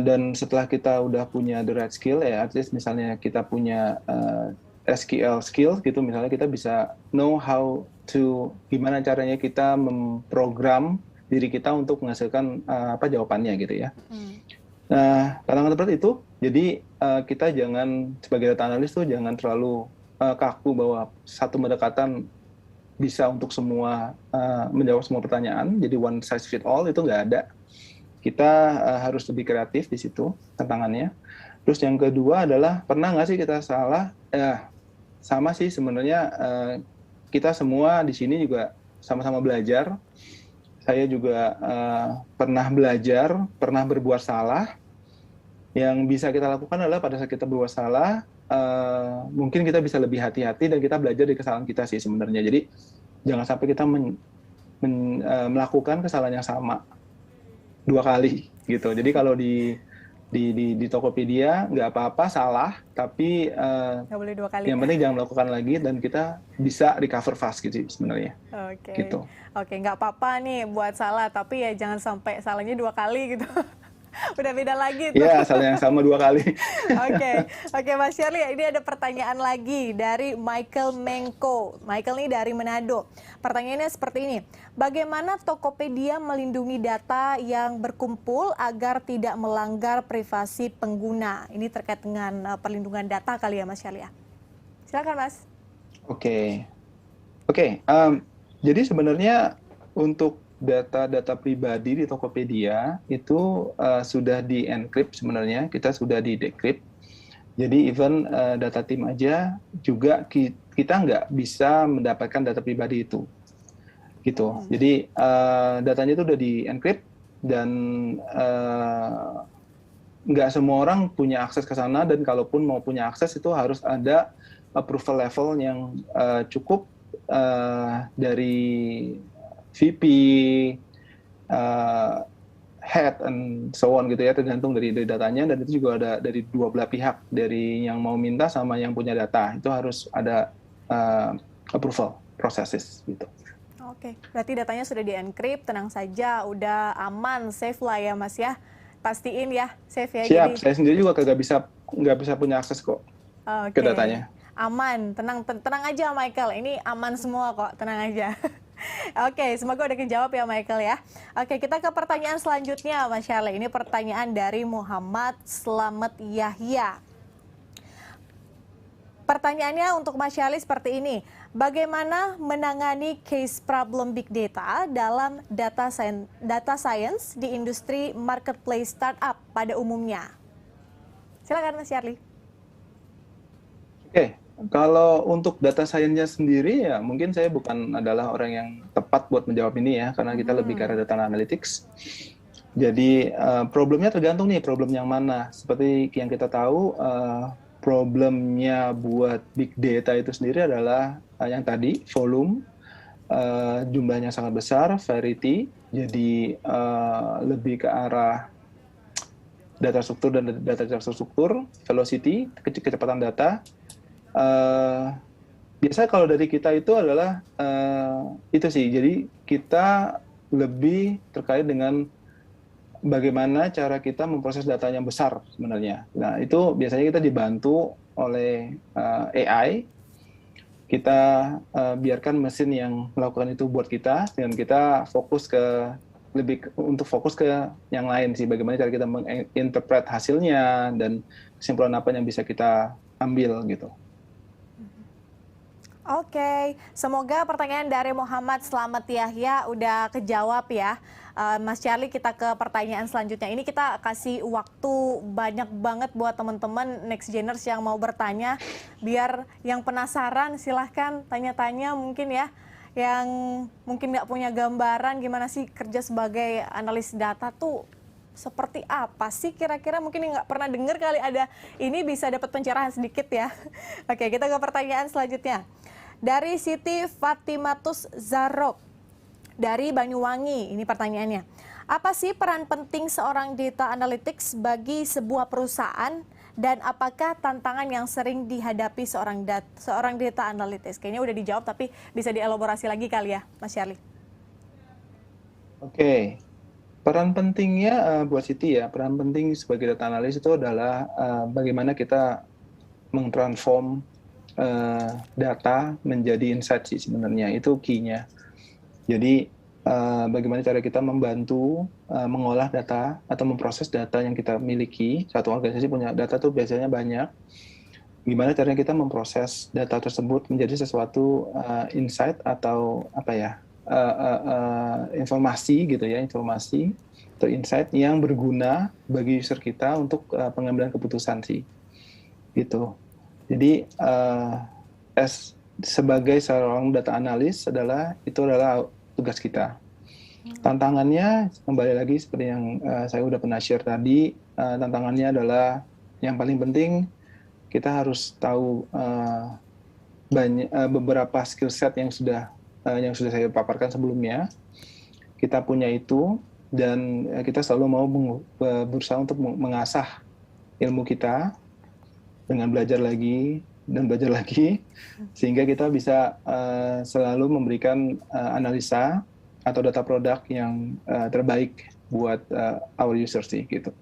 Dan setelah kita udah punya the right skill ya, at least misalnya kita punya SQL skill gitu, misalnya kita bisa know how to, gimana caranya kita memprogram diri kita untuk menghasilkan apa jawabannya gitu ya. Nah, tantangan terberat itu, jadi kita jangan sebagai data analis tuh jangan terlalu kaku bahwa satu pendekatan bisa untuk semua menjawab semua pertanyaan, jadi one size fit all itu nggak ada. Kita harus lebih kreatif di situ tantangannya. Terus yang kedua adalah pernah nggak sih kita salah? Sama sih sebenarnya, kita semua di sini juga sama-sama belajar. Saya juga pernah belajar, pernah berbuat salah. Yang bisa kita lakukan adalah pada saat kita berbuat salah, mungkin kita bisa lebih hati-hati dan kita belajar dari kesalahan kita sih sebenarnya. Jadi jangan sampai kita melakukan kesalahan yang sama 2 kali gitu. Jadi kalau di Tokopedia nggak apa-apa salah, tapi nggak boleh 2 kali. Yang penting jangan melakukan lagi dan kita bisa recover fast gitu sebenarnya. Oke. Gitu. Oke, nggak apa-apa nih buat salah, tapi ya jangan sampai salahnya 2 kali gitu. Udah beda lagi tuh. Iya, salah yang sama 2 kali. Oke, Mas Charlie, ini ada pertanyaan lagi dari Michael Mengko. Michael ini dari Manado. Pertanyaannya seperti ini. Bagaimana Tokopedia melindungi data yang berkumpul agar tidak melanggar privasi pengguna? Ini terkait dengan perlindungan data kali ya, Mas Charlie ya. Silakan, Mas. Oke. Jadi sebenarnya untuk data-data pribadi di Tokopedia itu sudah di-encrypt sebenarnya, kita sudah di-decrypt. Jadi even data tim aja juga kita nggak bisa mendapatkan data pribadi itu. Gitu. Jadi datanya itu udah di-encrypt dan nggak semua orang punya akses ke sana, dan kalaupun mau punya akses itu harus ada approval level yang cukup dari VP, head, and so on gitu ya, tergantung dari datanya, dan itu juga ada dari 2 belah pihak, dari yang mau minta sama yang punya data, itu harus ada approval processes gitu. Oke, berarti datanya sudah di-encrypt, tenang saja, udah aman, safe lah ya Mas ya, pastiin ya, safe ya. Siap, jadi... saya sendiri juga nggak bisa punya akses kok ke datanya. Aman, tenang aja Michael, ini aman semua kok, tenang aja. Oke, semoga udah kejawab ya Michael ya. Oke, kita ke pertanyaan selanjutnya Mas Syarli. Ini pertanyaan dari Muhammad Slamet Yahya. Pertanyaannya untuk Mas Syarli seperti ini. Bagaimana menangani case problem big data dalam data science di industri marketplace startup pada umumnya? Silakan Mas Syarli. Oke, kalau untuk data science-nya sendiri ya mungkin saya bukan adalah orang yang tepat buat menjawab ini ya, karena kita lebih ke arah data analytics. Jadi problemnya tergantung nih problem yang mana. Seperti yang kita tahu, problemnya buat big data itu sendiri adalah yang tadi volume, jumlahnya sangat besar, variety, jadi lebih ke arah data struktur dan data struktur, velocity, kecepatan data. Biasanya kalau dari kita itu adalah itu sih, jadi kita lebih terkait dengan bagaimana cara kita memproses data yang besar sebenarnya. Nah, itu biasanya kita dibantu oleh AI. Kita biarkan mesin yang melakukan itu buat kita, dan kita fokus ke untuk fokus ke yang lain sih, bagaimana cara kita menginterpret hasilnya dan kesimpulan apa yang bisa kita ambil gitu. Oke, semoga pertanyaan dari Muhammad Slamet Yahya udah kejawab ya. Mas Syarli, kita ke pertanyaan selanjutnya. Ini kita kasih waktu banyak banget buat teman-teman Next Geners yang mau bertanya. Biar yang penasaran silahkan tanya-tanya mungkin ya. Yang mungkin nggak punya gambaran gimana sih kerja sebagai analis data tuh seperti apa sih kira-kira, mungkin yang nggak pernah dengar kali ada ini bisa dapat pencerahan sedikit ya. Oke, kita ke pertanyaan selanjutnya. Dari Siti Fatimatus Zarok dari Banyuwangi, ini pertanyaannya. Apa sih peran penting seorang data analytics bagi sebuah perusahaan dan apakah tantangan yang sering dihadapi seorang data analytics? Kayaknya udah dijawab tapi bisa dielaborasi lagi kali ya, Mas Syarli. Oke. Peran pentingnya buat Siti ya, peran penting sebagai data analis itu adalah bagaimana kita mengtransform data menjadi insight sih sebenarnya, itu key-nya. Jadi bagaimana cara kita membantu mengolah data atau memproses data yang kita miliki. Satu organisasi punya data tuh biasanya banyak. Gimana caranya kita memproses data tersebut menjadi sesuatu insight atau apa ya, informasi gitu ya, informasi atau insight yang berguna bagi user kita untuk pengambilan keputusan sih, gitu. Jadi sebagai seorang data analis itu adalah tugas kita. Tantangannya kembali lagi seperti yang saya udah pernah share tadi, tantangannya adalah yang paling penting kita harus tahu beberapa skill set yang sudah saya paparkan sebelumnya. Kita punya itu dan kita selalu mau berusaha untuk mengasah ilmu kita dengan belajar lagi dan belajar lagi, sehingga kita bisa selalu memberikan analisa atau data produk yang terbaik buat our users sih gitu.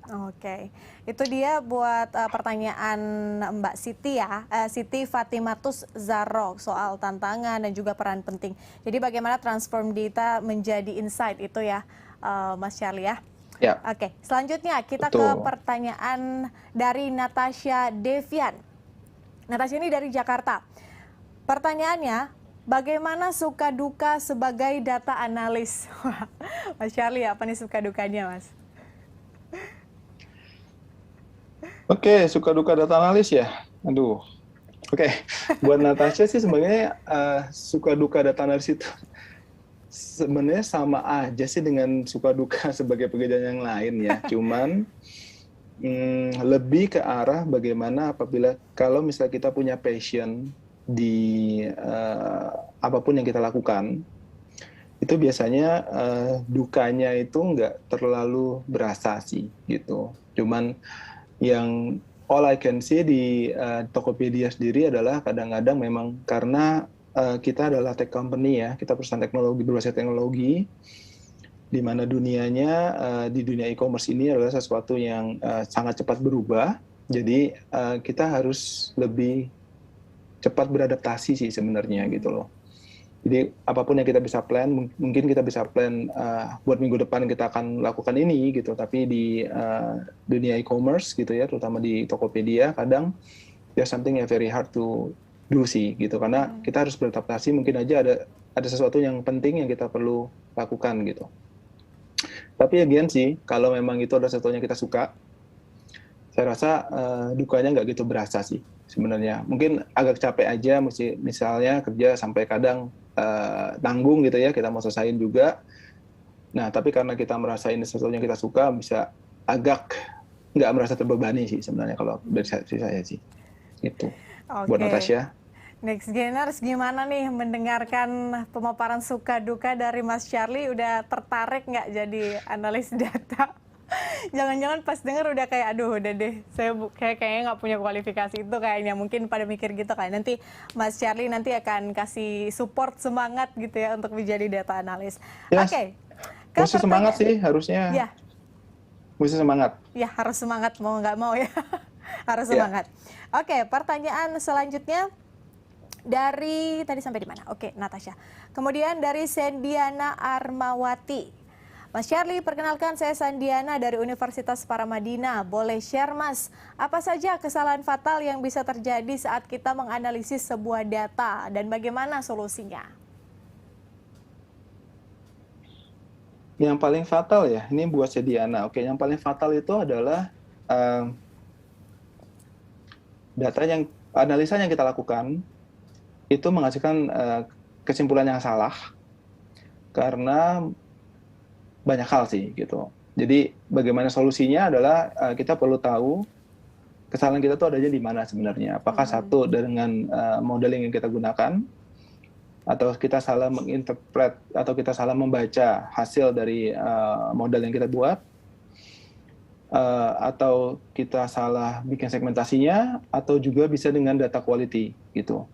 Oke, itu dia buat pertanyaan Mbak Siti ya, Siti Fatimatus Zarok soal tantangan dan juga peran penting. Jadi bagaimana transform data menjadi insight itu ya, Mas Syarli ya. Ya. Oke, selanjutnya kita Betul. ke pertanyaan dari Natasha Devian. Natasha ini dari Jakarta. Pertanyaannya, bagaimana suka duka sebagai data analis? Mas Syarli, apa nih suka dukanya, Mas? Oke, suka duka data analis ya. Aduh. Oke, buat Natasha sih sebenarnya suka duka data analis itu sebenarnya sama aja sih dengan suka duka sebagai pekerjaan yang lain ya. Cuman lebih ke arah bagaimana kalau misalnya kita punya passion di apapun yang kita lakukan, itu biasanya dukanya itu nggak terlalu berasa sih gitu. Cuman yang all I can see di Tokopedia sendiri adalah kadang-kadang memang karena kita adalah tech company ya, kita perusahaan teknologi berbasis teknologi, di mana dunianya di dunia e-commerce ini adalah sesuatu yang sangat cepat berubah. Jadi kita harus lebih cepat beradaptasi sih sebenarnya gitu loh. Jadi apapun yang kita bisa plan, mungkin kita bisa plan buat minggu depan kita akan lakukan ini gitu. Tapi di dunia e-commerce gitu ya, terutama di Tokopedia, kadang there's something yang very hard to do sih gitu. Karena kita harus beradaptasi. Mungkin aja ada sesuatu yang penting yang kita perlu lakukan gitu. Tapi again sih, kalau memang itu ada sesuatu yang kita suka, saya rasa dukanya nggak gitu berasa sih sebenarnya. Mungkin agak capek aja, mesti misalnya kerja sampai kadang tanggung gitu ya, kita mau selesaiin juga. Nah, tapi karena kita merasa ini sesuatu yang kita suka, bisa agak nggak merasa terbebani sih sebenarnya kalau dari saya sih. Itu. Buat Natasha. Next Geners, gimana nih mendengarkan pemaparan suka duka dari Mas Charlie? Udah tertarik nggak jadi analis data? Jangan-jangan pas denger udah kayak aduh udah deh saya kayaknya nggak punya kualifikasi itu kayaknya, mungkin pada mikir gitu kayak nanti Mas Charlie nanti akan kasih support semangat gitu ya untuk menjadi data analis. Yes. Oke. Mesti semangat sih harusnya. Ya. Mesti semangat. Ya harus semangat mau nggak mau ya. Harus semangat. Oke, pertanyaan selanjutnya dari tadi sampai di mana? Oke, Natasha. Kemudian dari Sendiana Armawati. Mas Charlie, perkenalkan saya Sandiana dari Universitas Paramadina. Boleh share Mas, apa saja kesalahan fatal yang bisa terjadi saat kita menganalisis sebuah data dan bagaimana solusinya? Yang paling fatal ya, ini buat Sandiana. Oke, yang paling fatal itu adalah analisa yang kita lakukan itu menghasilkan kesimpulan yang salah karena banyak hal sih gitu. Jadi bagaimana solusinya adalah kita perlu tahu kesalahan kita tuh adanya di mana sebenarnya. Apakah satu dengan modeling yang kita gunakan, atau kita salah menginterpret, atau kita salah membaca hasil dari model yang kita buat, atau kita salah bikin segmentasinya, atau juga bisa dengan data quality gitu.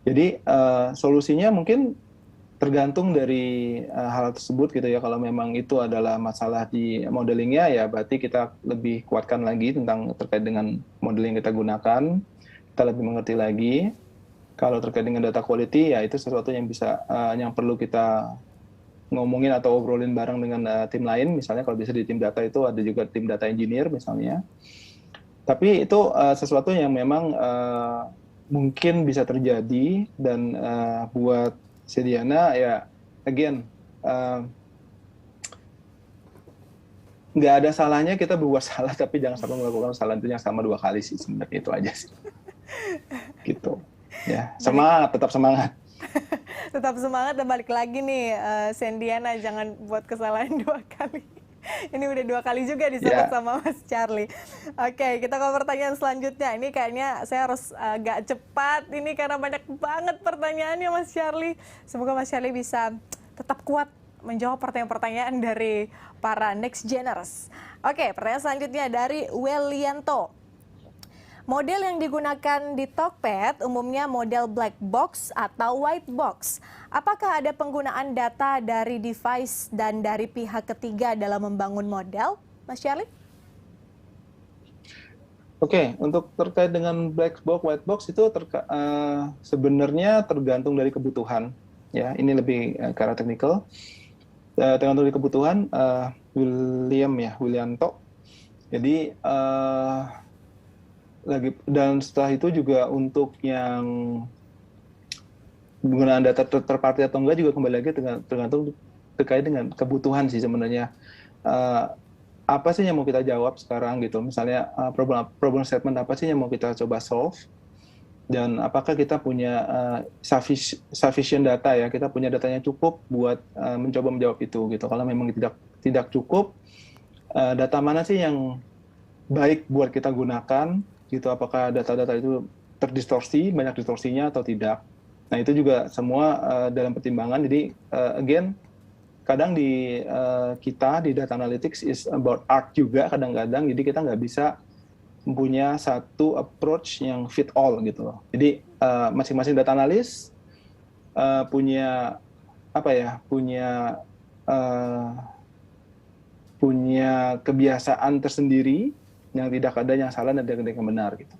Jadi solusinya mungkin tergantung dari hal tersebut gitu ya. Kalau memang itu adalah masalah di modelingnya, ya berarti kita lebih kuatkan lagi tentang terkait dengan modeling yang kita gunakan, kita lebih mengerti lagi. Kalau terkait dengan data quality, ya itu sesuatu yang bisa yang perlu kita ngomongin atau obrolin bareng dengan tim lain. Misalnya kalau bisa di tim data itu ada juga tim data engineer misalnya. Tapi itu sesuatu yang memang mungkin bisa terjadi, dan buat Sediana ya again nggak ada salahnya kita berbuat salah, tapi jangan sampai melakukan kesalahan itu yang sama 2 kali sih, sebenarnya itu aja sih. Gitu ya, semangat, tetap semangat. Tetap semangat, dan balik lagi nih Sendiana, jangan buat kesalahan 2 kali. Ini udah 2 kali juga disebut sama Mas Charlie. Oke, kita ke pertanyaan selanjutnya. Ini kayaknya saya harus agak cepat ini karena banyak banget pertanyaannya Mas Charlie. Semoga Mas Charlie bisa tetap kuat menjawab pertanyaan-pertanyaan dari para Next Geners. Oke, pertanyaan selanjutnya dari Welianto. Model yang digunakan di Tokped umumnya model black box atau white box. Apakah ada penggunaan data dari device dan dari pihak ketiga dalam membangun model, Mas Charlie? Oke, untuk terkait dengan black box, white box itu sebenarnya tergantung dari kebutuhan. Ya, ini lebih ke arah teknikal. Tergantung dari kebutuhan, Welianto. Jadi dan setelah itu juga untuk yang penggunaan data third party atau enggak juga kembali lagi tergantung terkait dengan kebutuhan sih sebenarnya. Apa sih yang mau kita jawab sekarang gitu, misalnya problem statement apa sih yang mau kita coba solve, dan apakah kita punya sufficient data ya, kita punya datanya cukup buat mencoba menjawab itu gitu. Kalau memang tidak cukup, data mana sih yang baik buat kita gunakan gitu, apakah data-data itu terdistorsi, banyak distorsinya atau tidak. Nah itu juga semua dalam pertimbangan. Jadi again, kadang di kita di data analytics is about art juga kadang-kadang, jadi kita nggak bisa punya satu approach yang fit all gitu loh. Jadi masing-masing data analis punya apa ya, punya kebiasaan tersendiri yang tidak ada yang salah dan tidak ada yang benar gitu.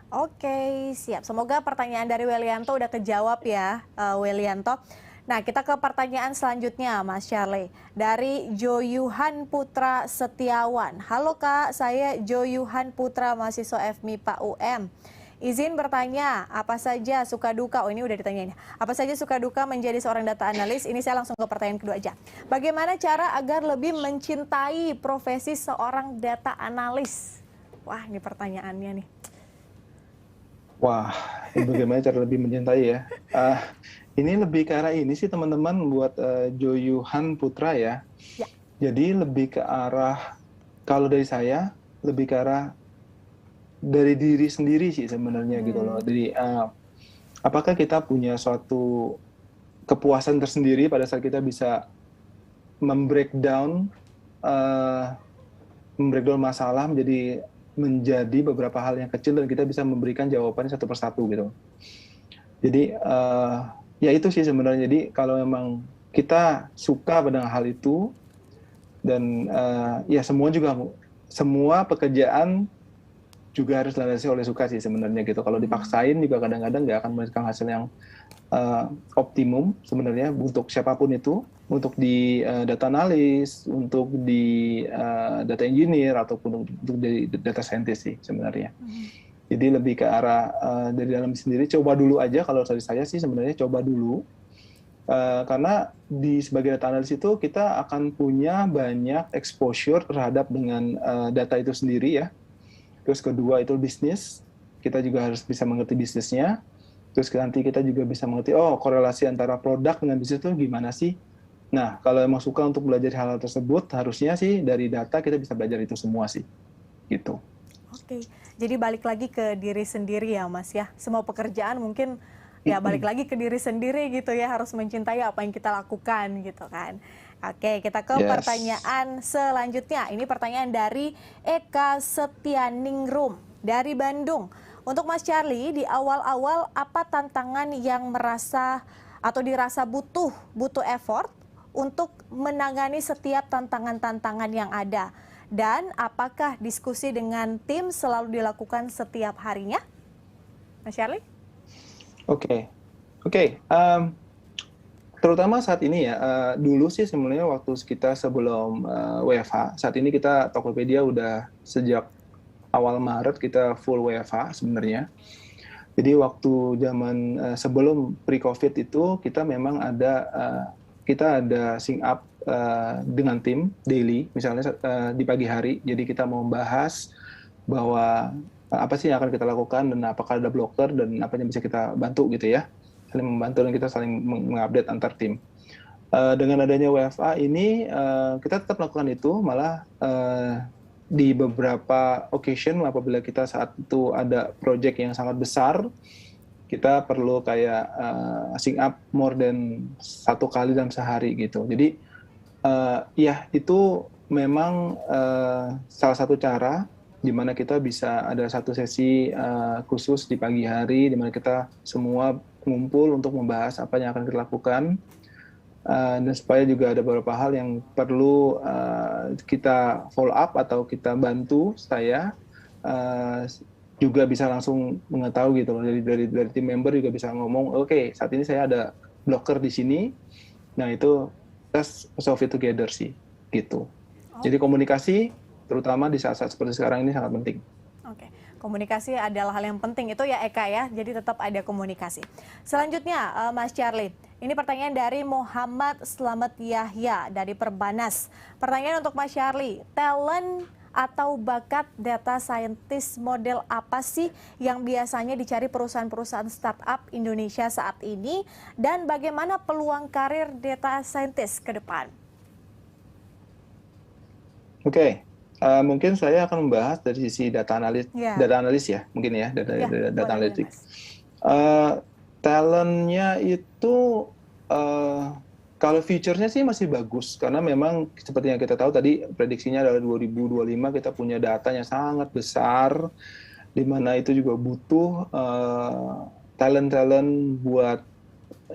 Oke, siap. Semoga pertanyaan dari Welianto udah kejawab ya, Welianto. Nah, kita ke pertanyaan selanjutnya, Mas Charlie. Dari Joyuhan Putra Setiawan. Halo Kak, saya Joyuhan Putra, mahasiswa FMIPA UM. Izin bertanya, apa saja suka duka, oh ini udah ditanyain, apa saja suka duka menjadi seorang data analis? Ini saya langsung ke pertanyaan kedua aja. Bagaimana cara agar lebih mencintai profesi seorang data analis? Wah, ini pertanyaannya nih. Wah, bagaimana cara lebih mencintai ya? Ini lebih ke arah ini sih teman-teman buat Joyuhan Putra ya. Ya. Jadi lebih ke arah, kalau dari saya, lebih ke arah dari diri sendiri sih sebenarnya gitu loh. Jadi apakah kita punya suatu kepuasan tersendiri pada saat kita bisa membreakdown masalah menjadi beberapa hal yang kecil dan kita bisa memberikan jawabannya satu persatu gitu. Jadi ya itu sih sebenarnya. Jadi kalau memang kita suka pada hal itu dan ya semua pekerjaan juga harus dilandasi oleh suka sih sebenarnya gitu. Kalau dipaksain juga kadang-kadang nggak akan mendapatkan hasil yang optimum sebenarnya untuk siapapun itu, untuk di data analis, untuk di data engineer ataupun untuk di data scientist sih sebenarnya. Jadi lebih ke arah dari dalam sendiri, coba dulu aja. Kalau dari saya sih sebenarnya coba dulu, karena sebagai data analis itu kita akan punya banyak exposure terhadap dengan data itu sendiri ya. Terus kedua itu bisnis, kita juga harus bisa mengerti bisnisnya. Terus nanti kita juga bisa mengerti, korelasi antara produk dengan bisnis itu gimana sih? Nah, kalau emang suka untuk belajar hal-hal tersebut, harusnya sih dari data kita bisa belajar itu semua sih, gitu. Oke, jadi balik lagi ke diri sendiri ya Mas ya. Semua pekerjaan mungkin ya balik lagi ke diri sendiri gitu ya, harus mencintai apa yang kita lakukan gitu kan. Oke, kita ke pertanyaan selanjutnya. Ini pertanyaan dari Eka Setianingrum dari Bandung. Untuk Mas Charlie, di awal-awal apa tantangan yang dirasa butuh effort untuk menangani setiap tantangan-tantangan yang ada? Dan apakah diskusi dengan tim selalu dilakukan setiap harinya? Mas Charlie? Oke. Terutama saat ini ya, dulu sih sebenarnya waktu kita sebelum WFH, saat ini kita Tokopedia udah sejak awal Maret kita full WFH sebenarnya. Jadi waktu zaman sebelum pre-COVID itu kita memang kita ada sync up dengan tim daily, misalnya di pagi hari. Jadi kita mau membahas bahwa apa sih yang akan kita lakukan dan apakah ada blocker dan apa yang bisa kita bantu gitu ya. Saling membantu dan kita saling mengupdate antar tim. Dengan adanya WFA ini kita tetap melakukan itu, malah di beberapa occasion apabila kita saat itu ada project yang sangat besar, kita perlu kayak sync up more than 1 kali dalam sehari gitu. Jadi ya itu memang salah satu cara di mana kita bisa ada satu sesi khusus di pagi hari di mana kita semua ngumpul untuk membahas apa yang akan kita lakukan, dan supaya juga ada beberapa hal yang perlu kita follow up atau kita bantu, saya juga bisa langsung mengetahui gitu loh, dari tim member juga bisa ngomong, oke, saat ini saya ada blocker di sini, nah itu let's solve it together sih gitu. Jadi komunikasi terutama di saat-saat seperti sekarang ini sangat penting. Oke, komunikasi adalah hal yang penting itu ya Eka ya, jadi tetap ada komunikasi. Selanjutnya Mas Charlie, ini pertanyaan dari Muhammad Slamet Yahya dari Perbanas. Pertanyaan untuk Mas Charlie, talent atau bakat data scientist model apa sih yang biasanya dicari perusahaan-perusahaan startup Indonesia saat ini, dan bagaimana peluang karir data scientist ke depan? Oke. Mungkin saya akan membahas dari sisi data analis ya, mungkin ya, data analytics. Talentnya itu kalau future-nya sih masih bagus, karena memang seperti yang kita tahu tadi prediksinya adalah 2025 kita punya data yang sangat besar, di mana itu juga butuh talent-talent buat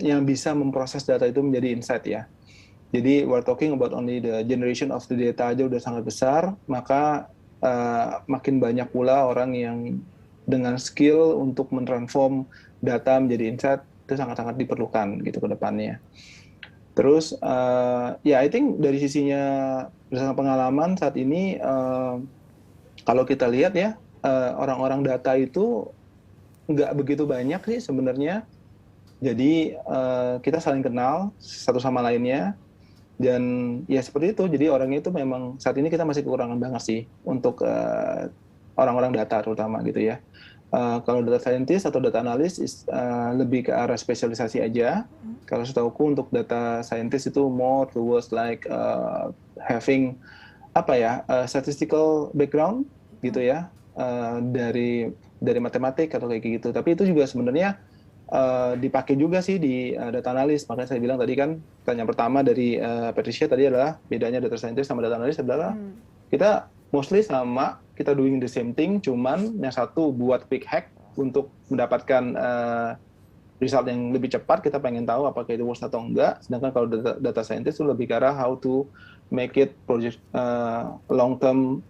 yang bisa memproses data itu menjadi insight ya. Jadi we're talking about only the generation of the data aja udah sangat besar, maka makin banyak pula orang yang dengan skill untuk mentransform data menjadi insight itu sangat-sangat diperlukan gitu ke depannya. Terus ya I think dari sisinya berdasarkan pengalaman saat ini kalau kita lihat ya orang-orang data itu nggak begitu banyak sih sebenarnya. Jadi kita saling kenal satu sama lainnya dan ya seperti itu. Jadi orangnya itu memang saat ini kita masih kekurangan banget sih untuk orang-orang data terutama gitu ya. Kalau data scientist atau data analyst lebih ke arah spesialisasi aja. Kalau setahuku untuk data scientist itu more towards like having apa ya statistical background gitu ya dari matematik atau kayak gitu. Tapi itu juga sebenarnya dipakai juga sih di data analis. Makanya saya bilang tadi kan pertanyaan pertama dari Patricia tadi adalah bedanya data scientist sama data analis adalah kita mostly sama, kita doing the same thing, cuman yang satu buat quick hack untuk mendapatkan result yang lebih cepat, kita pengen tahu apakah itu works atau enggak. Sedangkan kalau data scientist itu lebih ke arah how to make it project long term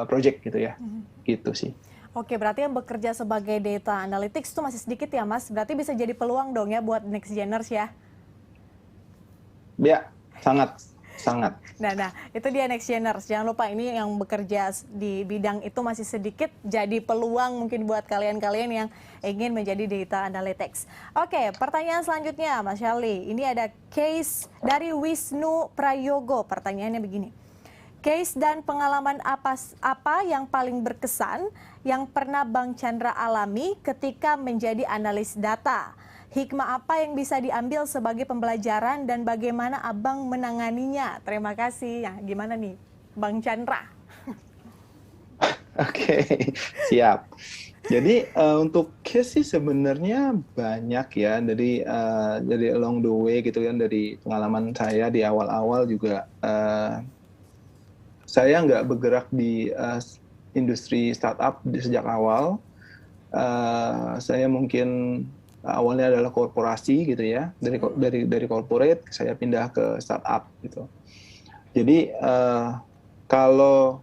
project gitu ya. Gitu sih. Oke, berarti yang bekerja sebagai data analytics itu masih sedikit ya, Mas? Berarti bisa jadi peluang dong ya buat next geners ya? Ya, sangat. Nah, itu dia next geners. Jangan lupa ini yang bekerja di bidang itu masih sedikit, jadi peluang mungkin buat kalian-kalian yang ingin menjadi data analytics. Oke, pertanyaan selanjutnya, Mas Charlie. Ini ada case dari Wisnu Prayogo. Pertanyaannya begini. Case dan pengalaman apa yang paling berkesan yang pernah Bang Chandra alami ketika menjadi analis data? Hikmah apa yang bisa diambil sebagai pembelajaran dan bagaimana Abang menanganinya? Terima kasih. Ya, gimana nih, Bang Chandra? Oke, siap. Jadi untuk case sih sebenarnya banyak ya dari along the way gitu kan, dari pengalaman saya di awal-awal juga saya nggak bergerak di industri startup sejak awal. Saya mungkin awalnya adalah korporasi gitu ya, dari corporate saya pindah ke startup gitu. Jadi kalau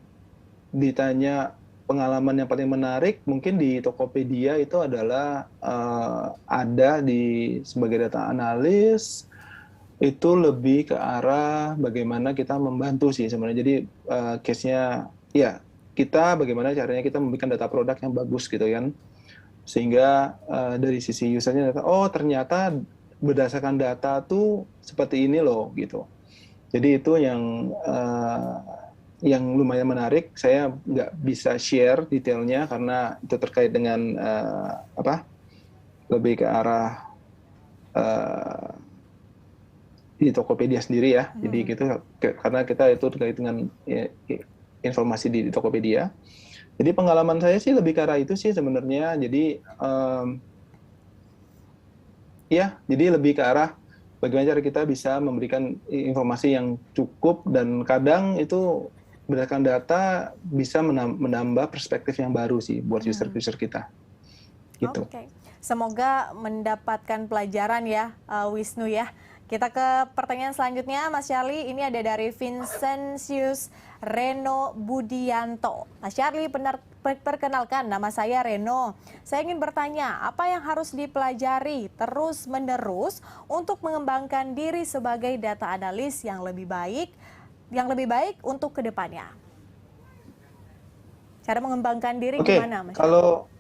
ditanya pengalaman yang paling menarik, mungkin di Tokopedia itu adalah ada sebagai data analis. Itu lebih ke arah bagaimana kita membantu sih sebenarnya. Jadi case-nya ya kita bagaimana caranya kita membuat data produk yang bagus gitu kan. Sehingga dari sisi usernya oh ternyata berdasarkan data tuh seperti ini loh gitu. Jadi itu yang lumayan menarik. Saya nggak bisa share detailnya karena itu terkait dengan lebih ke arah di Tokopedia sendiri ya. Jadi gitu karena kita itu terkait dengan informasi di Tokopedia. Jadi pengalaman saya sih lebih ke arah itu sih sebenarnya. Jadi jadi lebih ke arah bagaimana cara kita bisa memberikan informasi yang cukup dan kadang itu berdasarkan data bisa menambah perspektif yang baru sih buat user-user kita. Gitu. Oke. Semoga mendapatkan pelajaran ya, Wisnu ya. Kita ke pertanyaan selanjutnya, Mas Charlie. Ini ada dari Vincentius Reno Budianto. Mas Charlie, perkenalkan, nama saya Reno. Saya ingin bertanya, apa yang harus dipelajari terus-menerus untuk mengembangkan diri sebagai data analis yang lebih baik untuk kedepannya? Cara mengembangkan diri gimana, Mas Charlie?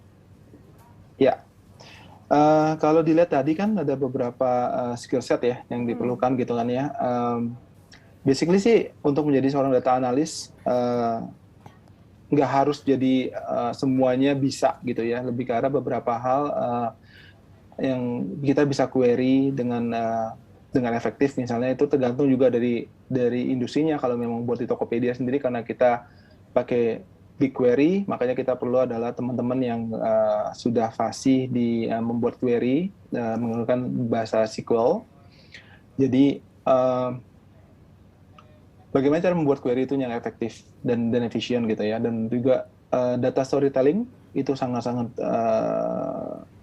Kalau dilihat tadi kan ada beberapa skill set ya yang diperlukan gitu kan ya. Basically sih untuk menjadi seorang data analis nggak harus jadi semuanya bisa gitu ya. Lebih ke arah beberapa hal yang kita bisa query dengan efektif misalnya, itu tergantung juga dari industrinya. Kalau memang buat di Tokopedia sendiri karena kita pakai BigQuery, makanya kita perlu adalah teman-teman yang sudah fasih di membuat query menggunakan bahasa SQL. Jadi bagaimana cara membuat query itu yang efektif dan efisien gitu ya. Dan juga data storytelling itu sangat-sangat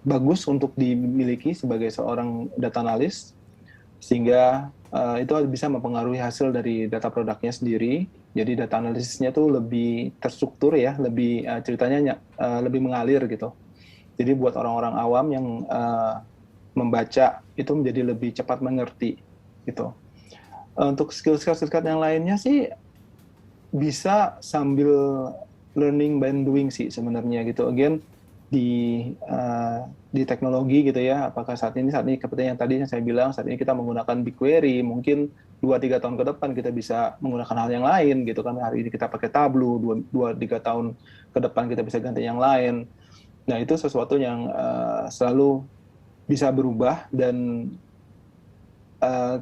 bagus untuk dimiliki sebagai seorang data analis, sehingga itu bisa mempengaruhi hasil dari data produknya sendiri. Jadi data analisisnya tuh lebih terstruktur ya, lebih ceritanya lebih mengalir gitu. Jadi buat orang-orang awam yang membaca itu menjadi lebih cepat mengerti gitu. Untuk skill-skill yang lainnya sih bisa sambil learning by doing sih sebenarnya gitu. Again di teknologi gitu ya, apakah saat ini seperti yang tadi saya bilang, saat ini kita menggunakan BigQuery, mungkin 2-3 tahun ke depan kita bisa menggunakan hal yang lain gitu kan. Hari ini kita pakai Tableau, 2-3 tahun ke depan kita bisa ganti yang lain. Nah, itu sesuatu yang selalu bisa berubah dan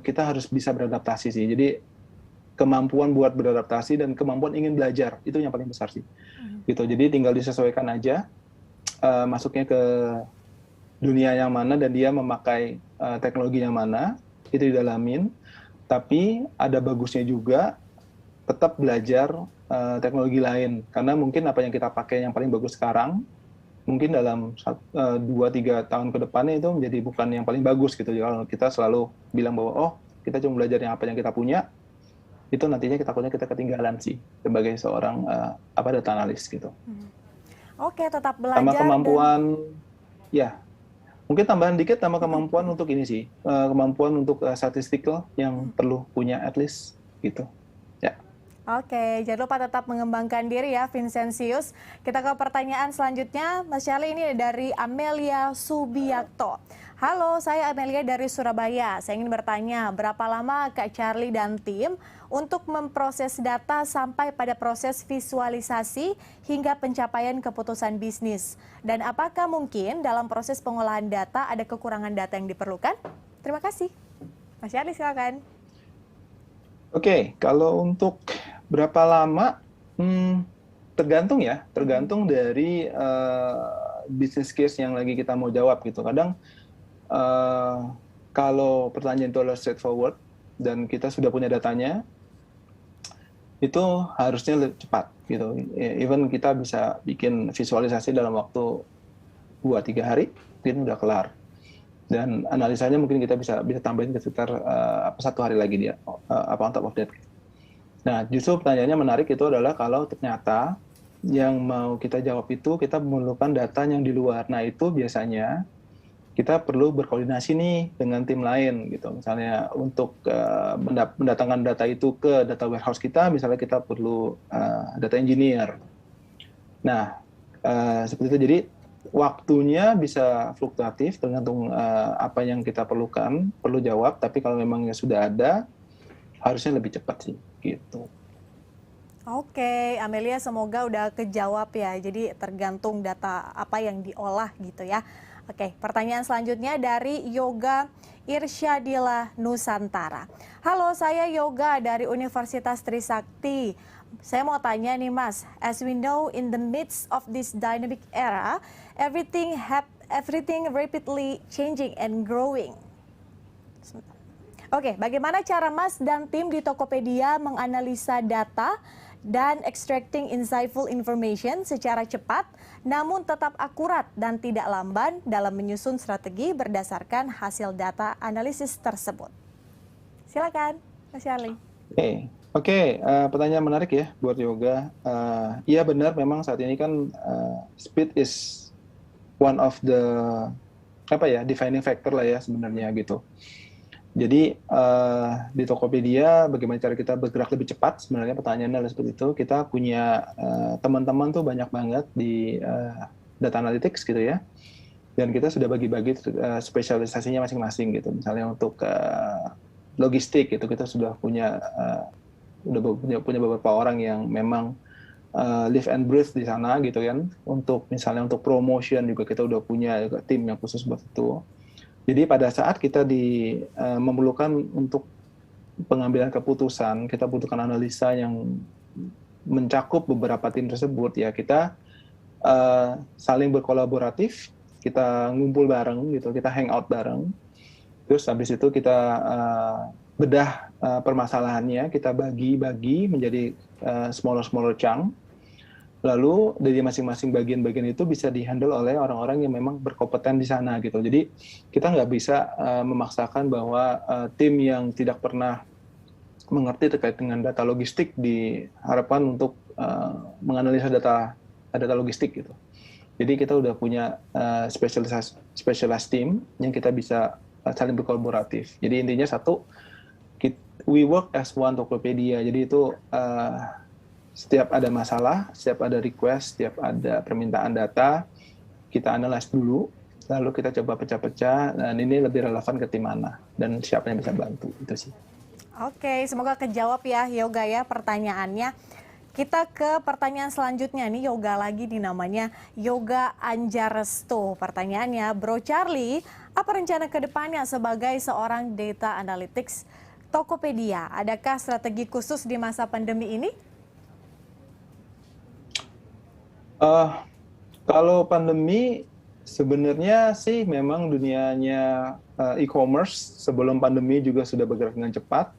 kita harus bisa beradaptasi sih. Jadi kemampuan buat beradaptasi dan kemampuan ingin belajar itu yang paling besar sih. Gitu. Jadi tinggal disesuaikan aja masuknya ke dunia yang mana dan dia memakai teknologi yang mana, itu didalamin. Tapi ada bagusnya juga tetap belajar teknologi lain, karena mungkin apa yang kita pakai yang paling bagus sekarang mungkin dalam 2-3 tahun ke depannya itu menjadi bukan yang paling bagus gitu. Kalau kita selalu bilang bahwa oh kita cuma belajar yang apa yang kita punya, itu nantinya kita ketinggalan sih sebagai seorang data analis gitu. Oke, tetap belajar. Sama kemampuan ya, mungkin tambahan dikit sama kemampuan untuk ini sih, kemampuan untuk statistical yang perlu punya at least gitu. Ya. Oke, jangan lupa tetap mengembangkan diri ya, Vincentius. Kita ke pertanyaan selanjutnya, Mas Charlie, ini dari Amelia Subiakto. Halo, saya Amelia dari Surabaya. Saya ingin bertanya, berapa lama Kak Charlie dan tim untuk memproses data sampai pada proses visualisasi hingga pencapaian keputusan bisnis? Dan apakah mungkin dalam proses pengolahan data ada kekurangan data yang diperlukan? Terima kasih. Mas Charlie, silakan. Oke, kalau untuk berapa lama, tergantung dari business case yang lagi kita mau jawab gitu. Kadang kalau pertanyaan itu adalah straightforward dan kita sudah punya datanya, itu harusnya cepat gitu. Even kita bisa bikin visualisasi dalam waktu 2-3 hari, mungkin udah kelar. Dan analisanya mungkin kita bisa tambahin sekitar 1 hari lagi dia on top of that. Nah, justru pertanyaannya menarik itu adalah kalau ternyata yang mau kita jawab itu kita memerlukan data yang di luar. Nah, itu biasanya kita perlu berkoordinasi nih dengan tim lain gitu. Misalnya untuk mendatangkan data itu ke data warehouse kita, misalnya kita perlu data engineer. Nah, seperti itu. Jadi waktunya bisa fluktuatif tergantung apa yang kita perlu jawab. Tapi kalau memangnya sudah ada, harusnya lebih cepat sih gitu. Oke, Amelia, semoga udah kejawab ya. Jadi tergantung data apa yang diolah gitu ya. Oke, pertanyaan selanjutnya dari Yoga Irsyadila Nusantara. Halo, saya Yoga dari Universitas Trisakti. Saya mau tanya nih Mas, as we know in the midst of this dynamic era, everything rapidly changing and growing. Oke, bagaimana cara Mas dan tim di Tokopedia menganalisa data dan extracting insightful information secara cepat, namun tetap akurat dan tidak lamban dalam menyusun strategi berdasarkan hasil data analisis tersebut? Silakan, Mas Charlie. Oke, pertanyaan menarik ya buat Yoga. Iya benar, memang saat ini kan speed is one of the defining factor lah ya sebenarnya gitu. Jadi di Tokopedia bagaimana cara kita bergerak lebih cepat, sebenarnya pertanyaannya adalah seperti itu. Kita punya teman-teman tuh banyak banget di data analytics gitu ya, dan kita sudah bagi-bagi spesialisasinya masing-masing gitu. Misalnya untuk logistik itu kita sudah punya beberapa orang yang memang live and breathe di sana gitu kan. Misalnya untuk promotion juga kita udah punya tim yang khusus buat itu. Jadi pada saat kita memerlukan untuk pengambilan keputusan, kita butuhkan analisa yang mencakup beberapa tim tersebut, ya kita saling berkolaboratif, kita ngumpul bareng gitu, kita hangout bareng. Terus habis itu kita bedah permasalahannya, kita bagi-bagi menjadi smaller chunk. Lalu dari masing-masing bagian-bagian itu bisa dihandle oleh orang-orang yang memang berkompeten di sana gitu. Jadi kita nggak bisa memaksakan bahwa tim yang tidak pernah mengerti terkait dengan data logistik diharapkan untuk menganalisa data logistik gitu. Jadi kita udah punya specialized team yang kita bisa saling berkolaboratif. Jadi intinya satu, we work as one Tokopedia. Jadi itu setiap ada masalah, setiap ada request, setiap ada permintaan data, kita analyze dulu, lalu kita coba pecah-pecah, dan ini lebih relevan ke tim mana, dan siapa yang bisa bantu, itu sih. Oke, semoga kejawab ya Yoga ya pertanyaannya. Kita ke pertanyaan selanjutnya nih, Yoga lagi nih namanya Yoga Anjaresto. Pertanyaannya, Bro Charlie, apa rencana ke depannya sebagai seorang data analytics Tokopedia? Adakah strategi khusus di masa pandemi ini? Kalau pandemi, sebenarnya sih memang dunianya e-commerce sebelum pandemi juga sudah bergerak dengan cepat.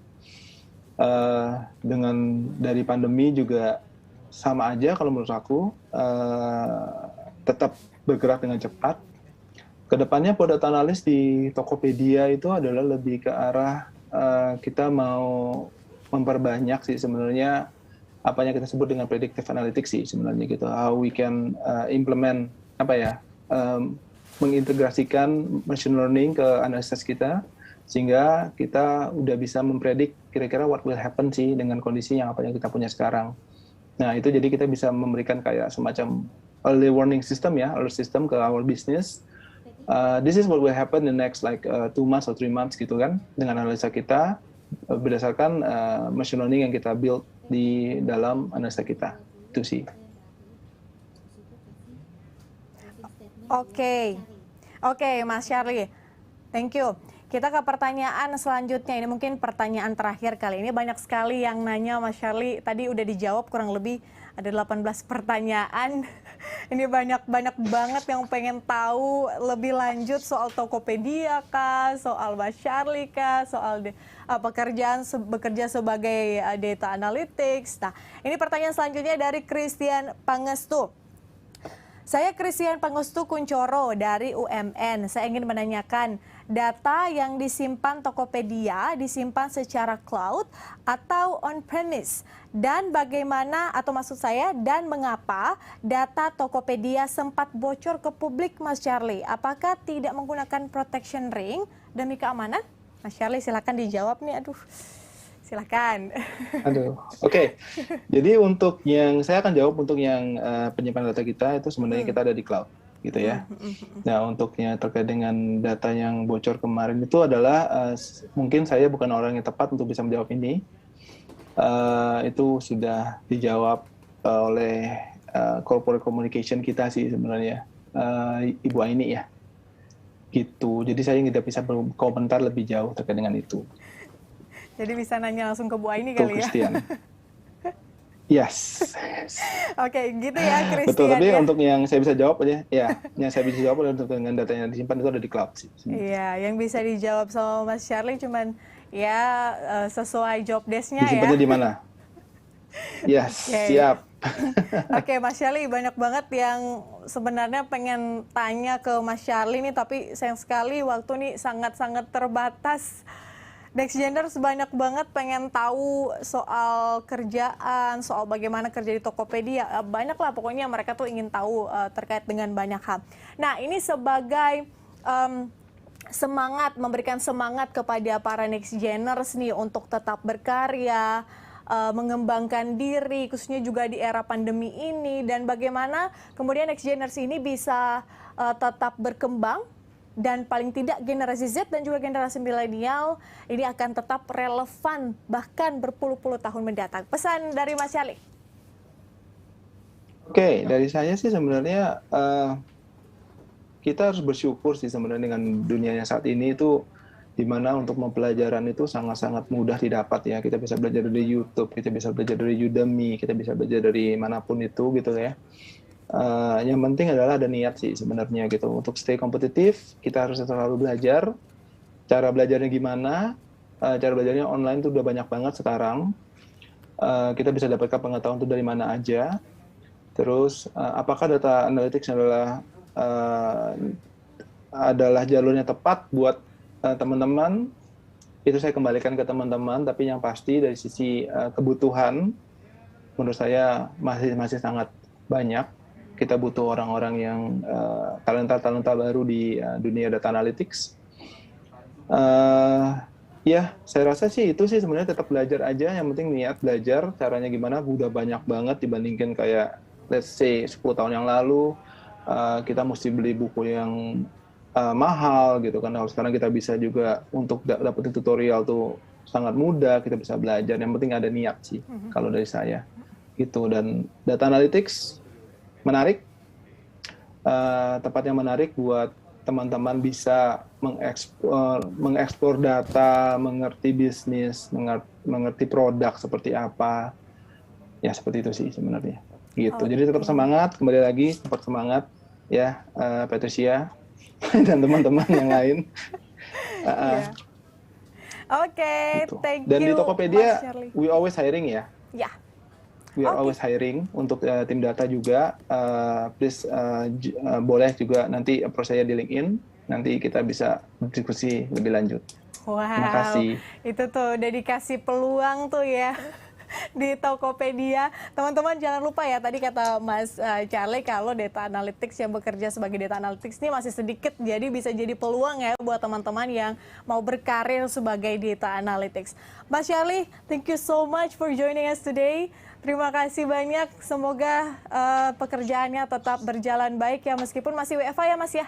Dengan dari pandemi juga sama aja kalau menurut aku, tetap bergerak dengan cepat. Kedepannya product analyst di Tokopedia itu adalah lebih ke arah kita mau memperbanyak sih sebenarnya apa yang kita sebut dengan predictive analytics sih sebenarnya gitu. How we can implement mengintegrasikan machine learning ke analisis kita, sehingga kita udah bisa mempredik kira-kira what will happen sih dengan kondisi yang apa yang kita punya sekarang. Nah itu jadi kita bisa memberikan kayak semacam early warning system ya, alert system ke our business. This is what will happen in the next 2 months or 3 months gitu kan, dengan analisa kita berdasarkan machine learning yang kita build di dalam analisa kita. Itu sih. Oke, Mas Charlie. Thank you. Kita ke pertanyaan selanjutnya. Ini mungkin pertanyaan terakhir kali ini. Banyak sekali yang nanya Mas Charlie. Tadi udah dijawab kurang lebih ada 18 pertanyaan. Ini banyak banget yang pengen tahu lebih lanjut soal Tokopedia kah, soal Mas Charlie kah, soal bekerja sebagai data analytics. Nah, ini pertanyaan selanjutnya dari Christian Pangestu. Saya Christian Pangestu Kuncoro dari UMN. Saya ingin menanyakan, data yang disimpan Tokopedia disimpan secara cloud atau on-premise? Dan bagaimana, atau maksud saya, dan mengapa data Tokopedia sempat bocor ke publik, Mas Charlie? Apakah tidak menggunakan protection ring demi keamanan? Mas Charlie, silakan dijawab nih. Aduh, silakan. Oke. Jadi untuk yang saya akan jawab untuk yang penyimpanan data kita itu sebenarnya kita ada di cloud, gitu ya. Nah, untuknya terkait dengan data yang bocor kemarin itu adalah mungkin saya bukan orang yang tepat untuk bisa menjawab ini. Itu sudah dijawab oleh corporate communication kita sih sebenarnya, Ibu Aini ya. Gitu. Jadi saya tidak bisa berkomentar lebih jauh terkait dengan itu. Jadi bisa nanya langsung ke Bu Aini kali ya? Christian. Yes. Oke, gitu ya Christian. Betul, tapi ya? untuk yang saya bisa jawab aja, ya, yang saya bisa jawab untuk dengan data yang disimpan itu ada di cloud sih. Iya, yang bisa dijawab sama Mas Charlie cuman ya sesuai job desk-nya ya. Disimpannya di mana? Yes, siap. Oke, Mas Charlie, banyak banget yang sebenarnya pengen tanya ke Mas Charlie nih, tapi sayang sekali waktu nih sangat-sangat terbatas. Nextgenders banyak banget pengen tahu soal kerjaan, soal bagaimana kerja di Tokopedia. Banyak lah pokoknya mereka tuh ingin tahu terkait dengan banyak hal. Nah, ini sebagai memberikan semangat kepada para Nextgenders nih untuk tetap berkarya, mengembangkan diri, khususnya juga di era pandemi ini, dan bagaimana kemudian Nextgenders ini bisa tetap berkembang, dan paling tidak generasi Z dan juga generasi milenial ini akan tetap relevan bahkan berpuluh-puluh tahun mendatang. Pesan dari Mas Charlie. Oke, dari saya sih sebenarnya kita harus bersyukur sih sebenarnya dengan dunianya saat ini itu, di mana untuk pembelajaran itu sangat-sangat mudah didapat ya. Kita bisa belajar dari YouTube, kita bisa belajar dari Udemy, kita bisa belajar dari manapun itu gitu ya. Yang penting adalah ada niat sih sebenarnya gitu. Untuk stay kompetitif, kita harus selalu belajar. Cara belajarnya gimana? Cara belajarnya online tuh udah banyak banget sekarang. Kita bisa dapatkan pengetahuan itu dari mana aja. Terus, apakah data analytics adalah jalurnya tepat buat teman-teman? itu saya kembalikan ke teman-teman, tapi yang pasti dari sisi kebutuhan, menurut saya masih sangat banyak. Kita butuh orang-orang yang talenta-talenta baru di dunia data analytics. Ya, saya rasa sih itu sih sebenarnya tetap belajar aja, yang penting niat belajar, caranya gimana, udah banyak banget dibandingkan kayak let's say 10 tahun yang lalu, kita mesti beli buku yang mahal gitu kan. Kalau sekarang kita bisa juga untuk dapetin tutorial tuh sangat mudah, kita bisa belajar, yang penting ada niat sih kalau dari saya gitu. Dan data analytics menarik, tempat yang menarik buat teman-teman bisa mengeksplor data, mengerti bisnis, mengerti produk seperti apa, ya seperti itu sih sebenarnya gitu. Jadi tetap semangat, kembali lagi tetap semangat ya, Patricia dan teman-teman yang lain. Oke, gitu. thank you. Dan di Tokopedia, Mas Charlie. we always hiring ya. Ya. We are always hiring untuk tim data juga. Please boleh juga nanti approach saya di LinkedIn. Nanti kita bisa berdiskusi lebih lanjut. Wow, terima kasih. Itu tuh udah dikasih peluang tuh ya di Tokopedia. Teman-teman jangan lupa ya, tadi kata Mas Charlie kalau data analytics yang bekerja sebagai data analytics ini masih sedikit, jadi bisa jadi peluang ya buat teman-teman yang mau berkarir sebagai data analytics. Mas Charlie, thank you so much for joining us today. Terima kasih banyak, semoga pekerjaannya tetap berjalan baik ya, meskipun masih WFH ya Mas ya?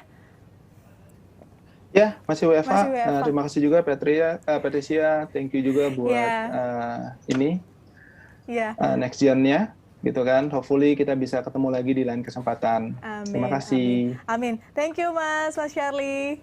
Ya, masih WFH. Terima kasih juga Patricia, thank you juga buat ini. Next Gen-nya gitu kan, hopefully kita bisa ketemu lagi di lain kesempatan. Amin, terima kasih. Amin. Thank you Mas Charlie.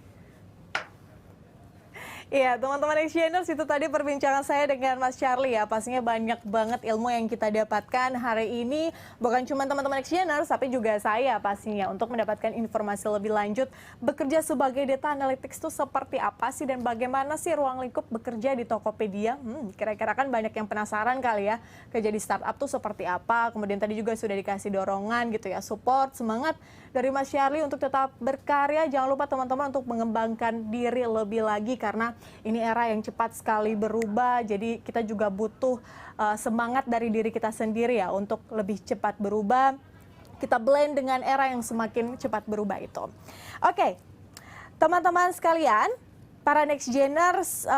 Iya, teman-teman Exchanger, itu tadi perbincangan saya dengan Mas Charlie ya. Pastinya banyak banget ilmu yang kita dapatkan hari ini. Bukan cuma teman-teman Exchanger, tapi juga saya pastinya untuk mendapatkan informasi lebih lanjut. Bekerja sebagai data analytics itu seperti apa sih dan bagaimana sih ruang lingkup bekerja di Tokopedia? Kira-kira kan banyak yang penasaran kali ya, kerja di startup tuh seperti apa. Kemudian tadi juga sudah dikasih dorongan gitu ya, support, semangat dari Mas Charlie untuk tetap berkarya. Jangan lupa teman-teman untuk mengembangkan diri lebih lagi karena ini era yang cepat sekali berubah, jadi kita juga butuh semangat dari diri kita sendiri ya untuk lebih cepat berubah. Kita blend dengan era yang semakin cepat berubah itu. Oke, teman-teman sekalian, para Next Geners,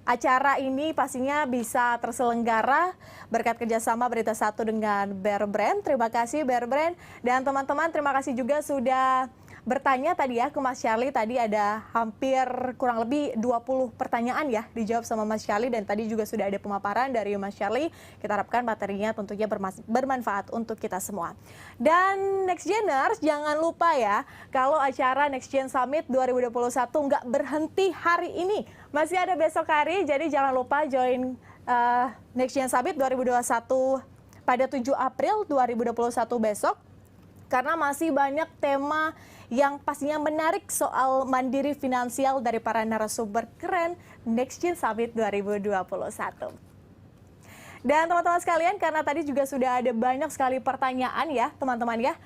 acara ini pastinya bisa terselenggara berkat kerjasama Berita Satu dengan Bear Brand. Terima kasih Bear Brand. Dan teman-teman, terima kasih juga sudah bertanya tadi ya ke Mas Charlie. Tadi ada hampir kurang lebih 20 pertanyaan ya dijawab sama Mas Charlie, dan tadi juga sudah ada pemaparan dari Mas Charlie. Kita harapkan materinya tentunya bermanfaat untuk kita semua. Dan Next Geners, jangan lupa ya kalau acara Next Gen Summit 2021 nggak berhenti hari ini. Masih ada besok hari, jadi jangan lupa join Next Gen Summit 2021 pada 7 April 2021 besok. Karena masih banyak tema yang pastinya menarik soal mandiri finansial dari para narasumber keren Next Gen Summit 2021. Dan teman-teman sekalian, karena tadi juga sudah ada banyak sekali pertanyaan ya teman-teman ya,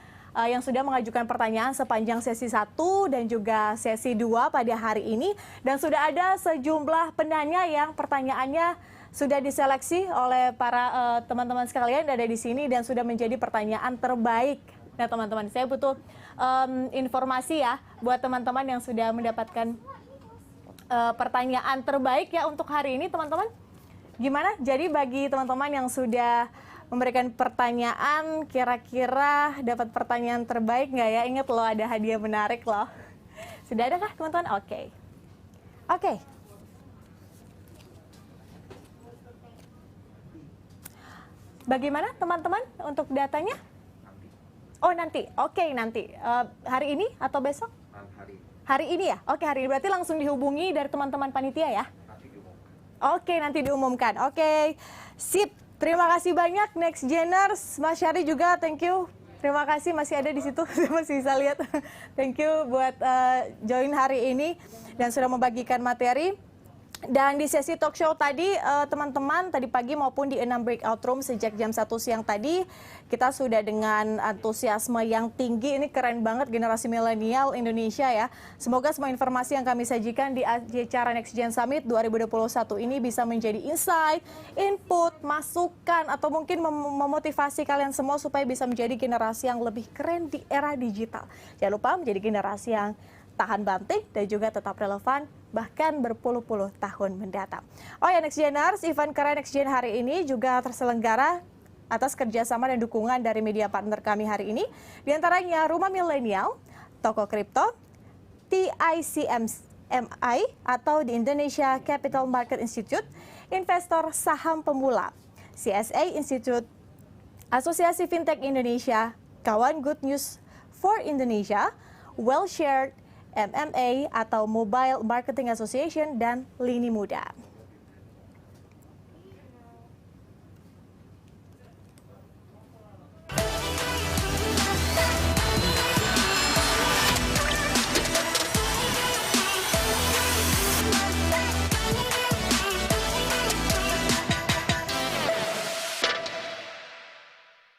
yang sudah mengajukan pertanyaan sepanjang sesi 1 dan juga sesi 2 pada hari ini. Dan sudah ada sejumlah penanya yang pertanyaannya sudah diseleksi oleh para teman-teman sekalian yang ada di sini dan sudah menjadi pertanyaan terbaik. Nah teman-teman, saya butuh informasi ya buat teman-teman yang sudah mendapatkan pertanyaan terbaik ya untuk hari ini teman-teman. Gimana? Jadi bagi teman-teman yang sudah memberikan pertanyaan, kira-kira dapat pertanyaan terbaik nggak ya? Ingat loh, ada hadiah menarik loh. Sudah ada kah teman-teman? Oke. Bagaimana teman-teman untuk datanya? Oh nanti, oke nanti. Hari ini atau besok? Hari ini ya? Oke, hari ini berarti langsung dihubungi dari teman-teman panitia ya? Oke, nanti diumumkan. Oke, sip. Terima kasih banyak Next Geners. Mas Charlie juga, thank you. Terima kasih masih ada di situ, saya masih bisa lihat. Thank you buat join hari ini dan sudah membagikan materi. Dan di sesi talk show tadi, teman-teman, tadi pagi maupun di 6 breakout room sejak jam 1 siang tadi, kita sudah dengan antusiasme yang tinggi. Ini keren banget generasi milenial Indonesia ya. Semoga semua informasi yang kami sajikan di acara Next Gen Summit 2021 ini bisa menjadi insight, input, masukan, atau mungkin memotivasi kalian semua supaya bisa menjadi generasi yang lebih keren di era digital. Jangan lupa menjadi generasi yang tahan banting dan juga tetap relevan bahkan berpuluh-puluh tahun mendatang. Oh ya, Next Geners, event keren Next Gen hari ini juga terselenggara atas kerjasama dan dukungan dari media partner kami hari ini, diantaranya Rumah Milenial, Toko Kripto, TICMI atau di Indonesia Capital Market Institute, Investor Saham Pemula, CSA Institute, Asosiasi Fintech Indonesia, Kawan Good News for Indonesia, Well Shared, MMA atau Mobile Marketing Association, dan Lini Muda.